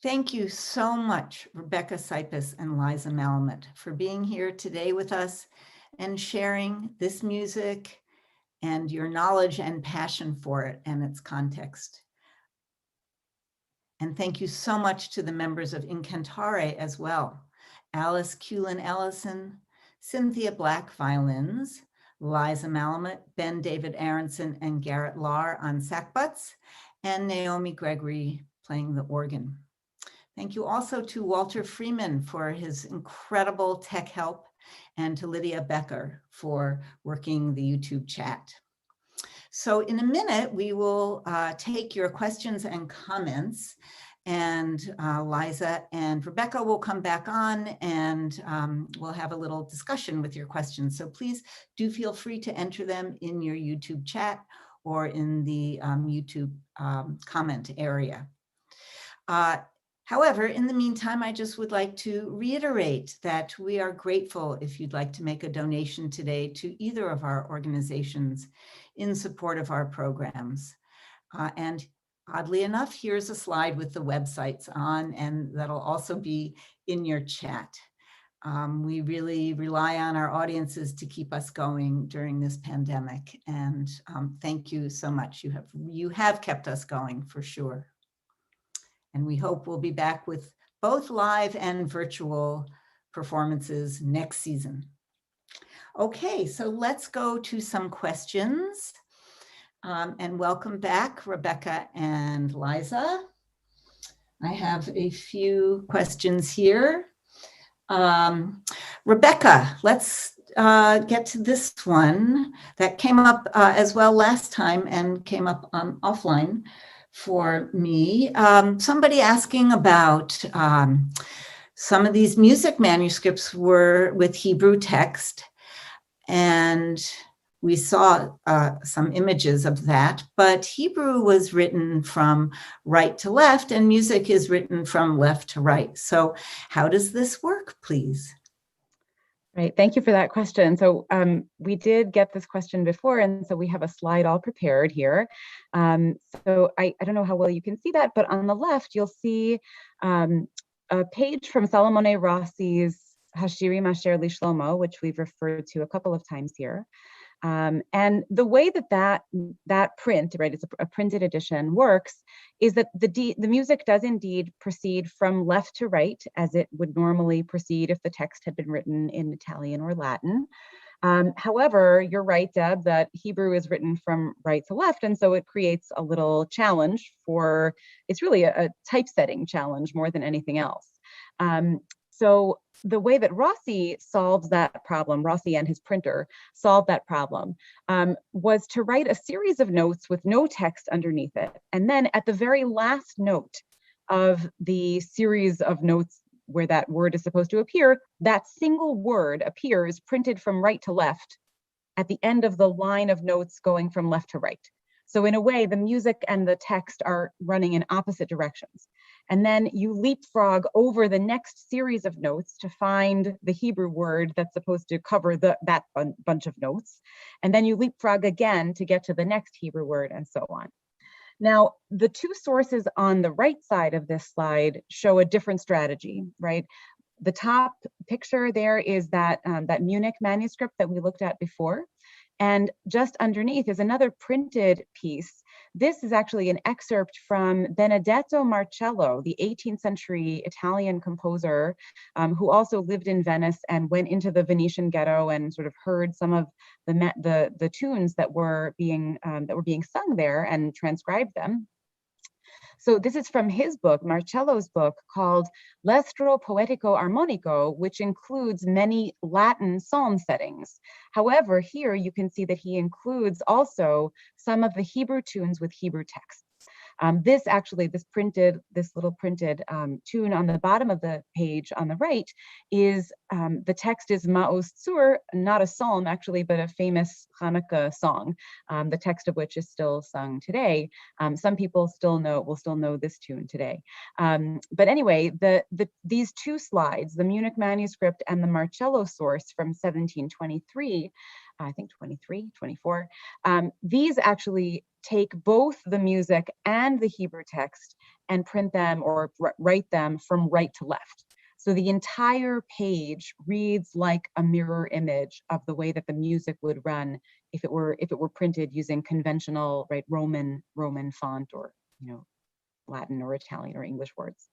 A: Thank you so much, Rebecca Cypess and Liza Malamet, for being here today with us and sharing this music and your knowledge and passion for it and its context. And thank you so much to the members of Incantare as well. Alice Cullen Ellison, Cynthia Black violins, Liza Malamet, Ben David Aronson, and Garrett Lahr on sackbuts, and Naomi Gregory playing the organ. Thank you also to Walter Freeman for his incredible tech help, and to Lydia Becker for working the YouTube chat. So in a minute, we will take your questions and comments, and Liza and Rebecca will come back on, and we'll have a little discussion with your questions. So please do feel free to enter them in your YouTube chat or in the YouTube comment area. However, in the meantime, I just would like to reiterate that we are grateful if you'd like to make a donation today to either of our organizations in support of our programs. And oddly enough, here's a slide with the websites on, and that'll also be in your chat. We really rely on our audiences to keep us going during this pandemic. And thank you so much. You have kept us going for sure. And we hope we'll be back with both live and virtual performances next season. Okay, so let's go to some questions. And welcome back, Rebecca and Liza. I have a few questions here. Rebecca, let's get to this one that came up as well last time and came up offline for me. Somebody asking about some of these music manuscripts were with Hebrew text, and we saw some images of that, but Hebrew was written from right to left and music is written from left to right. So how does this work, please?
B: Right, thank you for that question. So we did get this question before, and so we have a slide all prepared here. So I don't know how well you can see that, but on the left, you'll see a page from Salomone Rossi's Hashirim Asher Li Shlomo, which we've referred to a couple of times here. And the way that print, right, it's a printed edition, works is that the music does indeed proceed from left to right, as it would normally proceed if the text had been written in Italian or Latin. However, you're right, Deb, that Hebrew is written from right to left, and so it creates a little challenge it's really a typesetting challenge more than anything else. So the way that Rossi solves that problem, Rossi and his printer solved that problem, was to write a series of notes with no text underneath it. And then at the very last note of the series of notes where that word is supposed to appear, that single word appears printed from right to left at the end of the line of notes going from left to right. So in a way, the music and the text are running in opposite directions. And then you leapfrog over the next series of notes to find the Hebrew word that's supposed to cover that bunch of notes. And then you leapfrog again to get to the next Hebrew word, and so on. Now, the two sources on the right side of this slide show a different strategy, right? The top picture there is that Munich manuscript that we looked at before. And just underneath is another printed piece. This is actually an excerpt from Benedetto Marcello, the 18th century Italian composer who also lived in Venice and went into the Venetian ghetto and sort of heard some of the tunes that were being sung there and transcribed them. So this is from his book, Marcello's book, called L'Estro Poetico Armonico, which includes many Latin psalm settings. However, here you can see that he includes also some of the Hebrew tunes with Hebrew texts. This little printed tune on the bottom of the page on the right is, the text is Ma'oz Tzur, not a psalm actually, but a famous Hanukkah song, the text of which is still sung today. Some people will still know this tune today. But anyway, these two slides, the Munich manuscript and the Marcello source from 1723, I think 23, 24. These actually take both the music and the Hebrew text and print them or write them from right to left. So the entire page reads like a mirror image of the way that the music would run if it were printed using conventional, right, Roman font, or Latin or Italian or English words.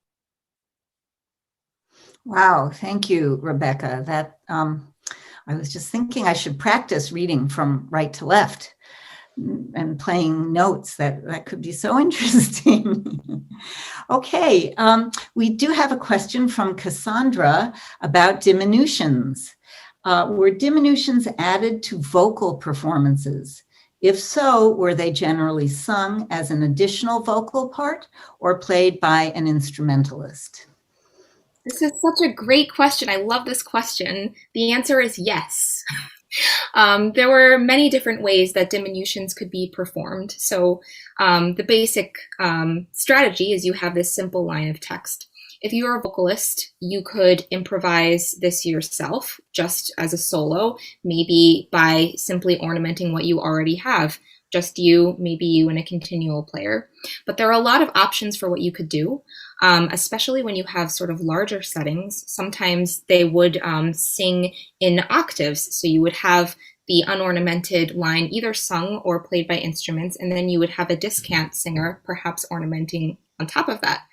A: Wow, thank you, Rebecca. That I was just thinking I should practice reading from right to left and playing notes. That could be so interesting. Okay, we do have a question from Cassandra about diminutions. Were diminutions added to vocal performances? If so, were they generally sung as an additional vocal part or played by an instrumentalist?
C: This is such a great question. I love this question. The answer is yes. There were many different ways that diminutions could be performed. So the basic strategy is you have this simple line of text. If you're a vocalist, you could improvise this yourself just as a solo, maybe by simply ornamenting what you already have. Just you, maybe you and a continual player. But there are a lot of options for what you could do, especially when you have sort of larger settings. Sometimes they would sing in octaves. So you would have the unornamented line either sung or played by instruments, and then you would have a discant singer, perhaps ornamenting on top of that.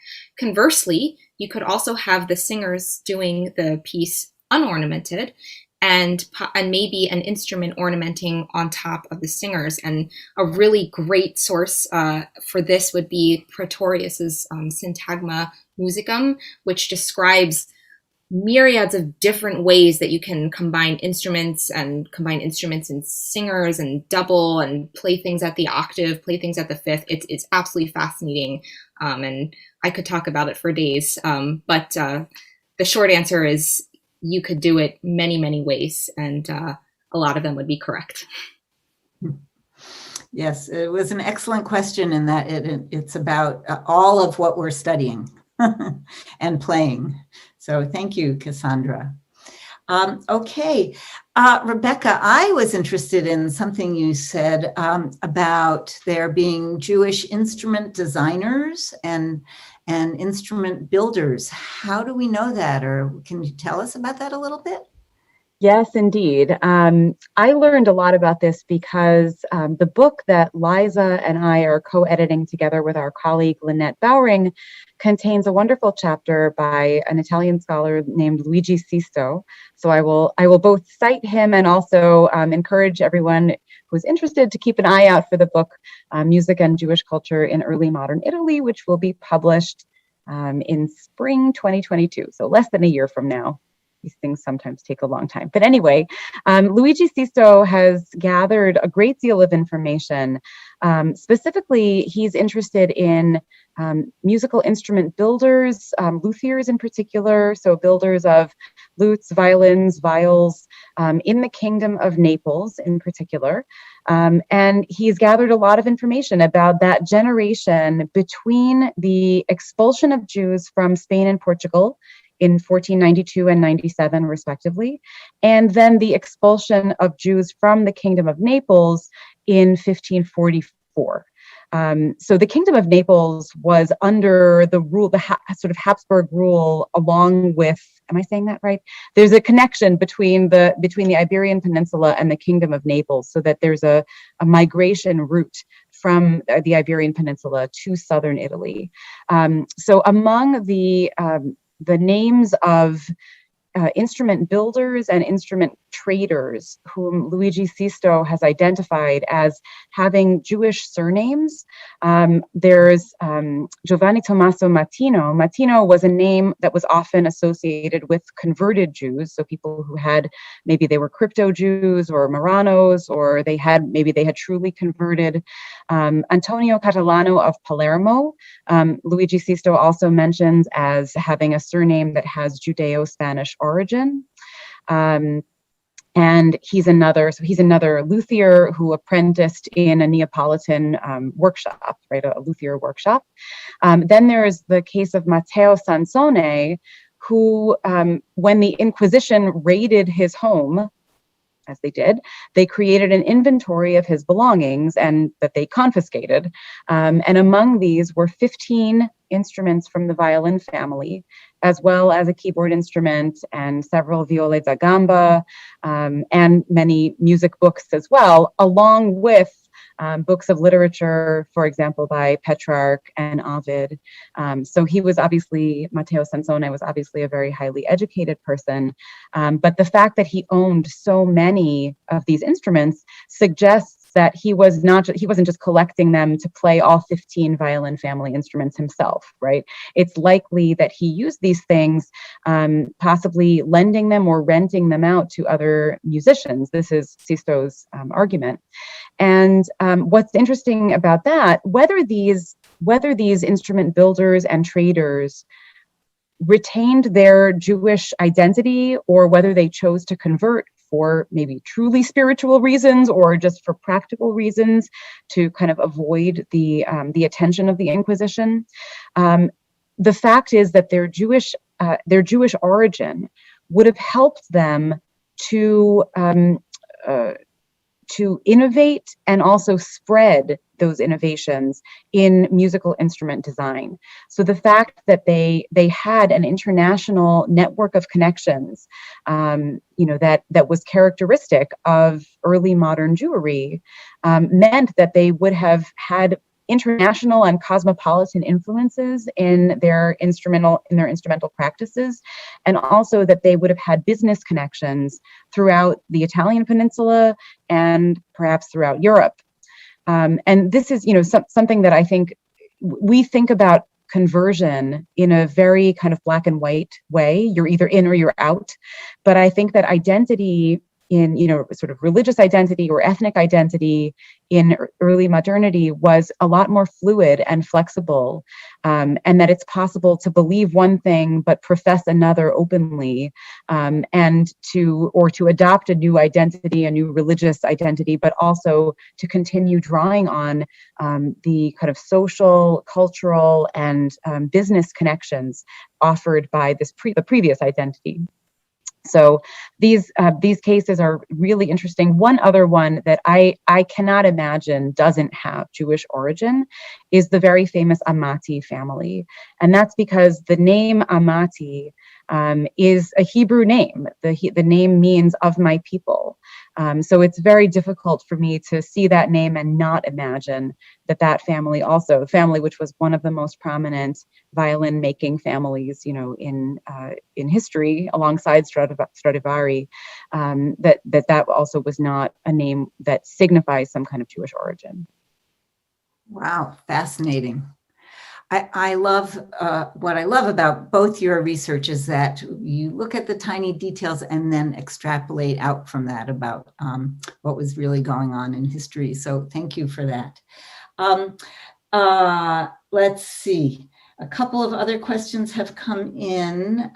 C: Conversely, you could also have the singers doing the piece unornamented, and maybe an instrument ornamenting on top of the singers. And a really great source for this would be Praetorius's Syntagma Musicum, which describes myriads of different ways that you can combine instruments and singers and double and play things at the octave, play things at the fifth. It's absolutely fascinating. And I could talk about it for days. But the short answer is you could do it many, many ways, and a lot of them would be correct.
A: Yes, it was an excellent question in that it's about all of what we're studying and playing. So thank you, Cassandra. Okay, Rebecca, I was interested in something you said about there being Jewish instrument designers and instrument builders. How do we know that? Or can you tell us about that a little bit?
B: Yes, indeed. I learned a lot about this because the book that Liza and I are co-editing together with our colleague Lynette Bowring contains a wonderful chapter by an Italian scholar named Luigi Sisto. So I will both cite him and also encourage everyone who's interested to keep an eye out for the book Music and Jewish Culture in Early Modern Italy, which will be published in spring 2022, so less than a year from now. These things sometimes take a long time. But anyway, Luigi Sisto has gathered a great deal of information. Specifically, he's interested in musical instrument builders, luthiers in particular, so builders of lutes, violins, viols, in the Kingdom of Naples in particular. And he's gathered a lot of information about that generation between the expulsion of Jews from Spain and Portugal in 1492 and 97, respectively, and then the expulsion of Jews from the Kingdom of Naples in 1544. So the Kingdom of Naples was under the rule, the sort of Habsburg rule, along with, am I saying that right? There's a connection between the Iberian Peninsula and the Kingdom of Naples, so that there's a migration route from the Iberian Peninsula to southern Italy. So among the names of instrument builders and instrument traders whom Luigi Sisto has identified as having Jewish surnames, there's Giovanni Tommaso Mattino. Mattino was a name that was often associated with converted Jews, so people who had, maybe they were crypto Jews or Marranos, or maybe they had truly converted. Antonio Catalano of Palermo, Luigi Sisto also mentions as having a surname that has Judeo-Spanish origin. And he's another luthier who apprenticed in a Neapolitan workshop, right, a luthier workshop. Then there's the case of Matteo Sansone, who, when the Inquisition raided his home, as they did, they created an inventory of his belongings and that they confiscated. And among these were 15 instruments from the violin family, as well as a keyboard instrument and several viole da gamba, and many music books as well, along with books of literature, for example, by Petrarch and Ovid. So he was obviously, Matteo Sansone was obviously a very highly educated person. But the fact that he owned so many of these instruments suggests that he wasn't just collecting them to play all 15 violin family instruments himself, right? It's likely that he used these things, possibly lending them or renting them out to other musicians. This is Sisto's argument. And what's interesting about that, whether these instrument builders and traders retained their Jewish identity or whether they chose to convert for maybe truly spiritual reasons or just for practical reasons to kind of avoid the attention of the Inquisition. The fact is that their Jewish origin would have helped them to innovate and also spread those innovations in musical instrument design. So the fact that they had an international network of connections, that was characteristic of early modern Jewry, meant that they would have had international and cosmopolitan influences in their instrumental practices, and also that they would have had business connections throughout the Italian peninsula and perhaps throughout Europe. And this is, something that I think we think about conversion in a very kind of black and white way. You're either in or you're out. But I think that identity in, sort of religious identity or ethnic identity in early modernity was a lot more fluid and flexible, and that it's possible to believe one thing but profess another openly, and to adopt a new identity, a new religious identity, but also to continue drawing on the kind of social, cultural, and business connections offered by the previous identity. So these cases are really interesting. One other one that I cannot imagine doesn't have Jewish origin is the very famous Amati family. And that's because the name Amati is a Hebrew name. The name means of my people. So it's very difficult for me to see that name and not imagine that family, also a family which was one of the most prominent violin making families, in history, alongside Stradivari, that also was not a name that signifies some kind of Jewish origin.
A: Wow, fascinating. I love what I love about both your research is that you look at the tiny details and then extrapolate out from that about what was really going on in history. So thank you for that. Let's see. A couple of other questions have come in,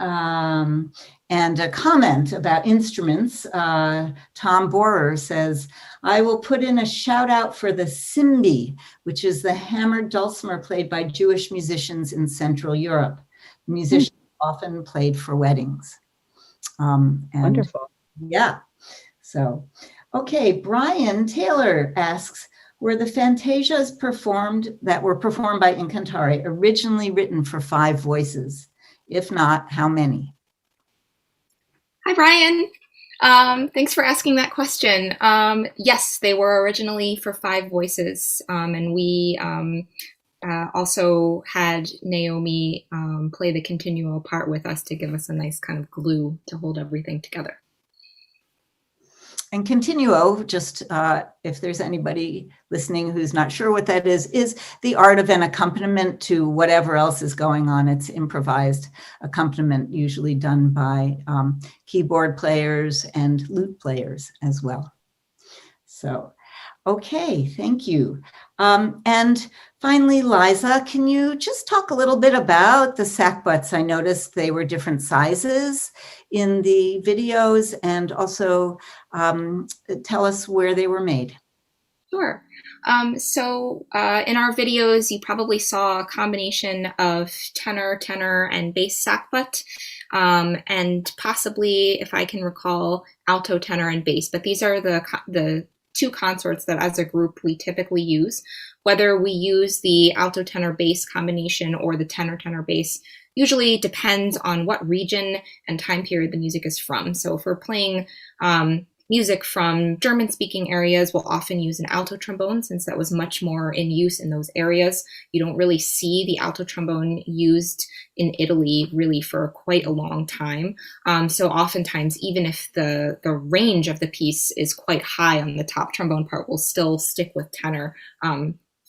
A: and a comment about instruments. Tom Borer says, I will put in a shout out for the simbi, which is the hammered dulcimer played by Jewish musicians in Central Europe. Musicians often played for weddings.
B: Wonderful.
A: Yeah. So, okay, Brian Taylor asks, were the Fantasias that were performed by Incantare originally written for 5 voices? If not, how many?
C: Hi, Brian. Thanks for asking that question. Yes, they were originally for 5 voices, and we also had Naomi play the continuo part with us to give us a nice kind of glue to hold everything together.
A: And continuo, just if there's anybody listening who's not sure what that is the art of an accompaniment to whatever else is going on. It's improvised accompaniment, usually done by keyboard players and lute players as well. So, okay, thank you. And finally, Liza, can you just talk a little bit about the sackbuts? I noticed they were different sizes in the videos, and also tell us where they were made.
C: Sure. So in our videos, you probably saw a combination of tenor, and bass sackbut. and possibly, if I can recall, alto, tenor, and bass. But these are the two consorts that as a group we typically use. Whether we use the alto, tenor, bass combination or the tenor, tenor, bass usually depends on what region and time period the music is from. So if we're playing music from German-speaking areas, we'll often use an alto trombone since that was much more in use in those areas. You don't really see the alto trombone used in Italy really for quite a long time. So oftentimes, even if the range of the piece is quite high on the top trombone part, we'll still stick with tenor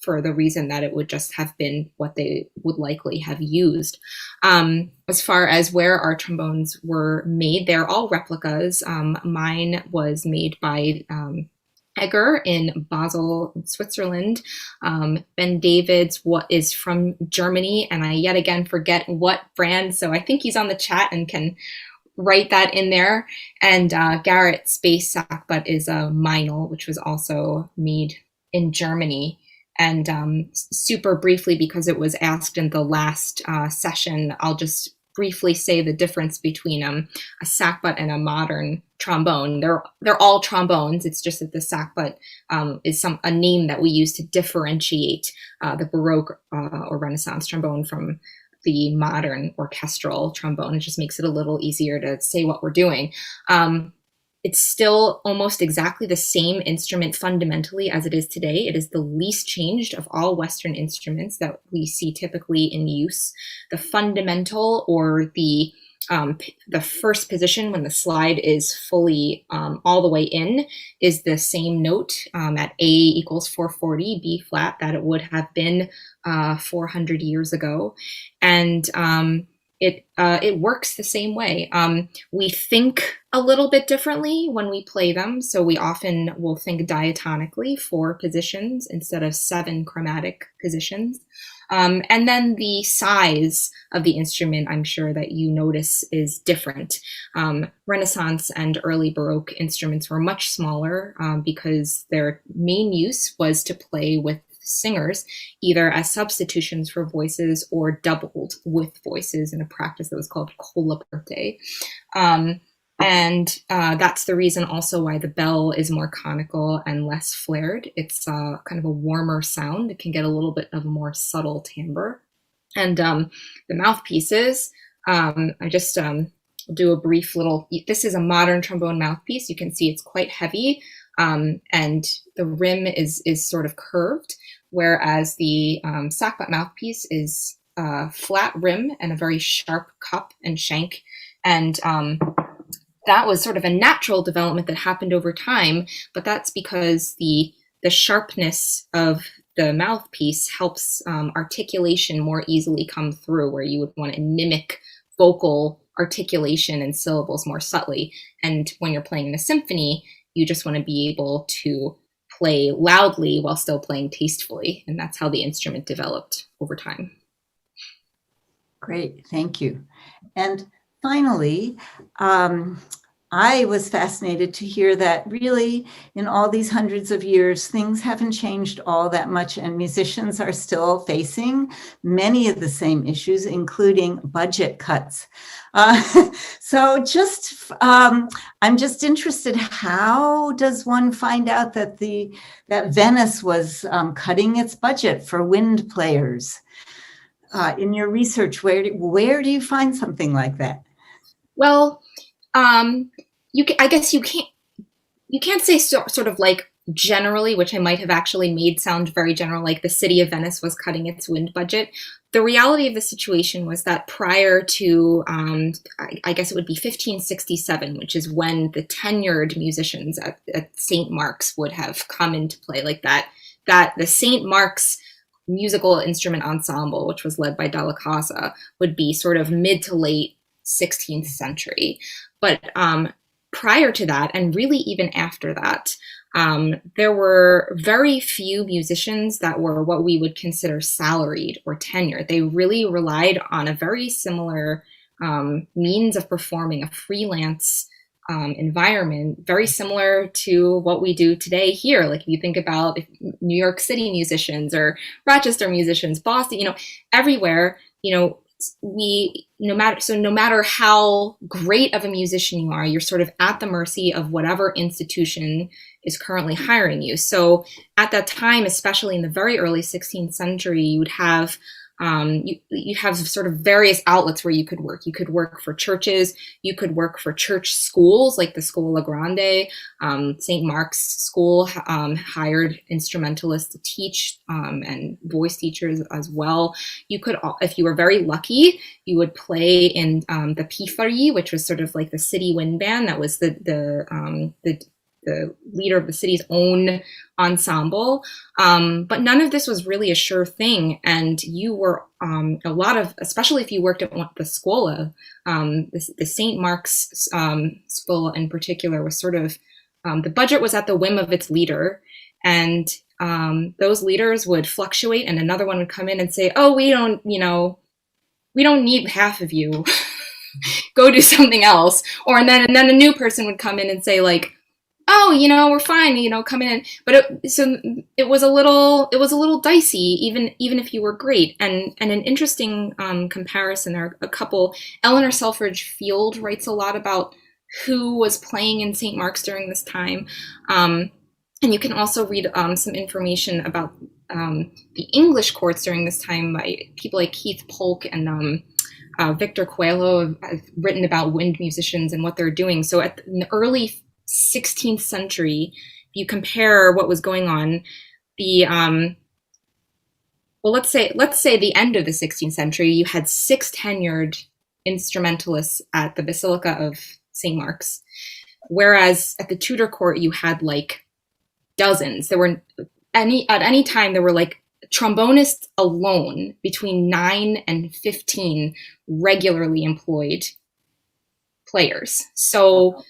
C: for the reason that it would just have been what they would likely have used. As far as where our trombones were made, they're all replicas. Mine was made by Egger in Basel, Switzerland. Ben David's is from Germany, and I yet again forget what brand, so I think he's on the chat and can write that in there. And Garrett's bass sackbut is a Meinl, which was also made in Germany. And super briefly, because it was asked in the last session, I'll just briefly say the difference between a sackbut and a modern trombone. They're all trombones. It's just that the sackbut is a name that we use to differentiate the Baroque or Renaissance trombone from the modern orchestral trombone. It just makes it a little easier to say what we're doing. It's still almost exactly the same instrument fundamentally as it is today. It is the least changed of all Western instruments that we see typically in use. The fundamental, or the first position when the slide is fully all the way in, is the same note at A equals 440, B flat, that it would have been 400 years ago. And it works the same way. We think a little bit differently when we play them, so we often will think diatonically, 4 positions instead of 7 chromatic positions. And then the size of the instrument, I'm sure that you notice, is different. Renaissance and early Baroque instruments were much smaller because their main use was to play with singers, either as substitutions for voices or doubled with voices in a practice that was called colaporte. And that's the reason also why the bell is more conical and less flared. It's kind of a warmer sound. It can get a little bit of a more subtle timbre. And the mouthpieces, I just do a brief little, this is a modern trombone mouthpiece. You can see it's quite heavy, and the rim is sort of curved, whereas the sackbut mouthpiece is a flat rim and a very sharp cup and shank. And that was sort of a natural development that happened over time, but that's because the sharpness of the mouthpiece helps articulation more easily come through, where you would want to mimic vocal articulation and syllables more subtly. And when you're playing in a symphony, you just want to be able to play loudly while still playing tastefully. And that's how the instrument developed over time.
A: Great, thank you. And finally, I was fascinated to hear that really in all these hundreds of years, things haven't changed all that much, and musicians are still facing many of the same issues, including budget cuts. So I'm just interested, how does one find out that Venice was cutting its budget for wind players? In your research, where do you find something like that?
C: Well, I guess you can't say sort of like generally, which I might have actually made sound very general, like the city of Venice was cutting its wind budget. The reality of the situation was that prior to, I guess it would be 1567, which is when the tenured musicians at St. Mark's would have come into play, like that the St. Mark's musical instrument ensemble, which was led by Dalla Casa, would be sort of mid to late 16th century. But prior to that, and really even after that, there were very few musicians that were what we would consider salaried or tenured. They really relied on a very similar means of performing, a freelance environment, very similar to what we do today here. Like if you think about New York City musicians or Rochester musicians, Boston, everywhere, no matter how great of a musician you are, you're sort of at the mercy of whatever institution is currently hiring you. So at that time, especially in the very early 16th century, you would have you have sort of various outlets where you could work. You could work for churches, you could work for church schools like the Scuola Grande. St. Mark's School hired instrumentalists to teach, and voice teachers as well. You could, if you were very lucky, you would play in the Pifari, which was sort of like the city wind band. That was the leader of the city's own ensemble. But none of this was really a sure thing. And you were especially if you worked at the Scuola, the St. Mark's School in particular was sort of, the budget was at the whim of its leader. And those leaders would fluctuate, and another one would come in and say, oh, we don't need half of you. Go do something else. And then a new person would come in and say, like, oh, we're fine, come in. But it was a little dicey, even if you were great. And an interesting comparison, there are a couple. Eleanor Selfridge Field writes a lot about who was playing in St. Mark's during this time. And you can also read some information about the English courts during this time by people like Keith Polk and Victor Coelho have written about wind musicians and what they're doing. So in the early 16th century, if you compare what was going on, let's say the end of the 16th century, you had 6 tenured instrumentalists at the Basilica of St. Mark's, whereas at the Tudor court you had like dozens. There were at any time there were like trombonists alone between 9 and 15 regularly employed players. So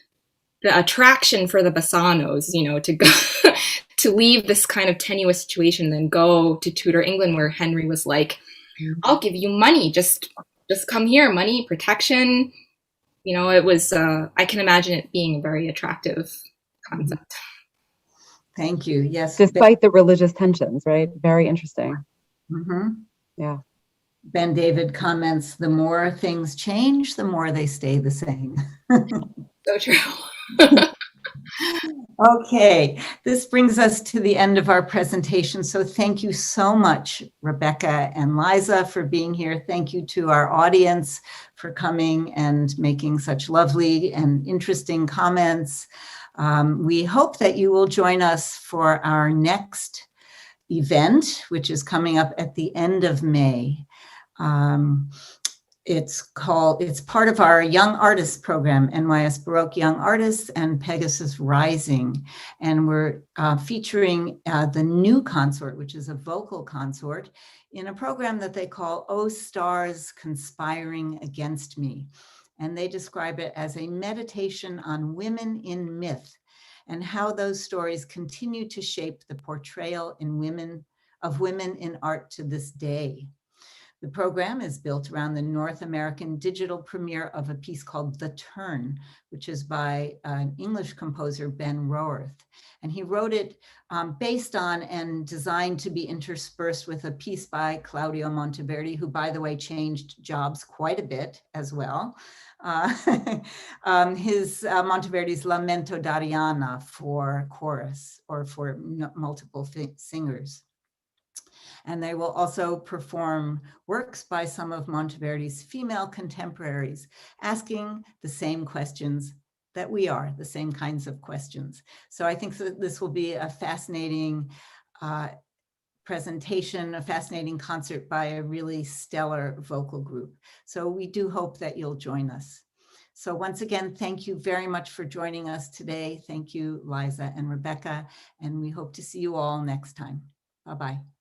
C: the attraction for the Bassanos, to go to leave this kind of tenuous situation, then go to Tudor England, where Henry was like, I'll give you money, just come here, money, protection. It was, I can imagine it being a very attractive concept.
A: Thank you. Yes.
B: Despite the religious tensions, right? Very interesting.
A: Mm-hmm.
B: Yeah.
A: Ben David comments, the more things change, the more they stay the same.
C: So true.
A: Okay, this brings us to the end of our presentation. So thank you so much, Rebecca and Liza, for being here. Thank you to our audience for coming and making such lovely and interesting comments. We hope that you will join us for our next event, which is coming up at the end of May. It's part of our Young Artists program, NYS Baroque Young Artists and Pegasus Rising. And we're featuring the new consort, which is a vocal consort, in a program that they call "Oh Stars Conspiring Against Me." And they describe it as a meditation on women in myth and how those stories continue to shape the portrayal of women in art to this day. The program is built around the North American digital premiere of a piece called The Turn, which is by an English composer, Ben Roworth. And he wrote it based on and designed to be interspersed with a piece by Claudio Monteverdi, who, by the way, changed jobs quite a bit as well. Monteverdi's Lamento d'Arianna for chorus or for multiple singers. And they will also perform works by some of Monteverdi's female contemporaries, asking the same questions that we are, the same kinds of questions. So I think that this will be a fascinating presentation, a fascinating concert by a really stellar vocal group. So we do hope that you'll join us. So once again, thank you very much for joining us today. Thank you, Liza and Rebecca, and we hope to see you all next time. Bye-bye.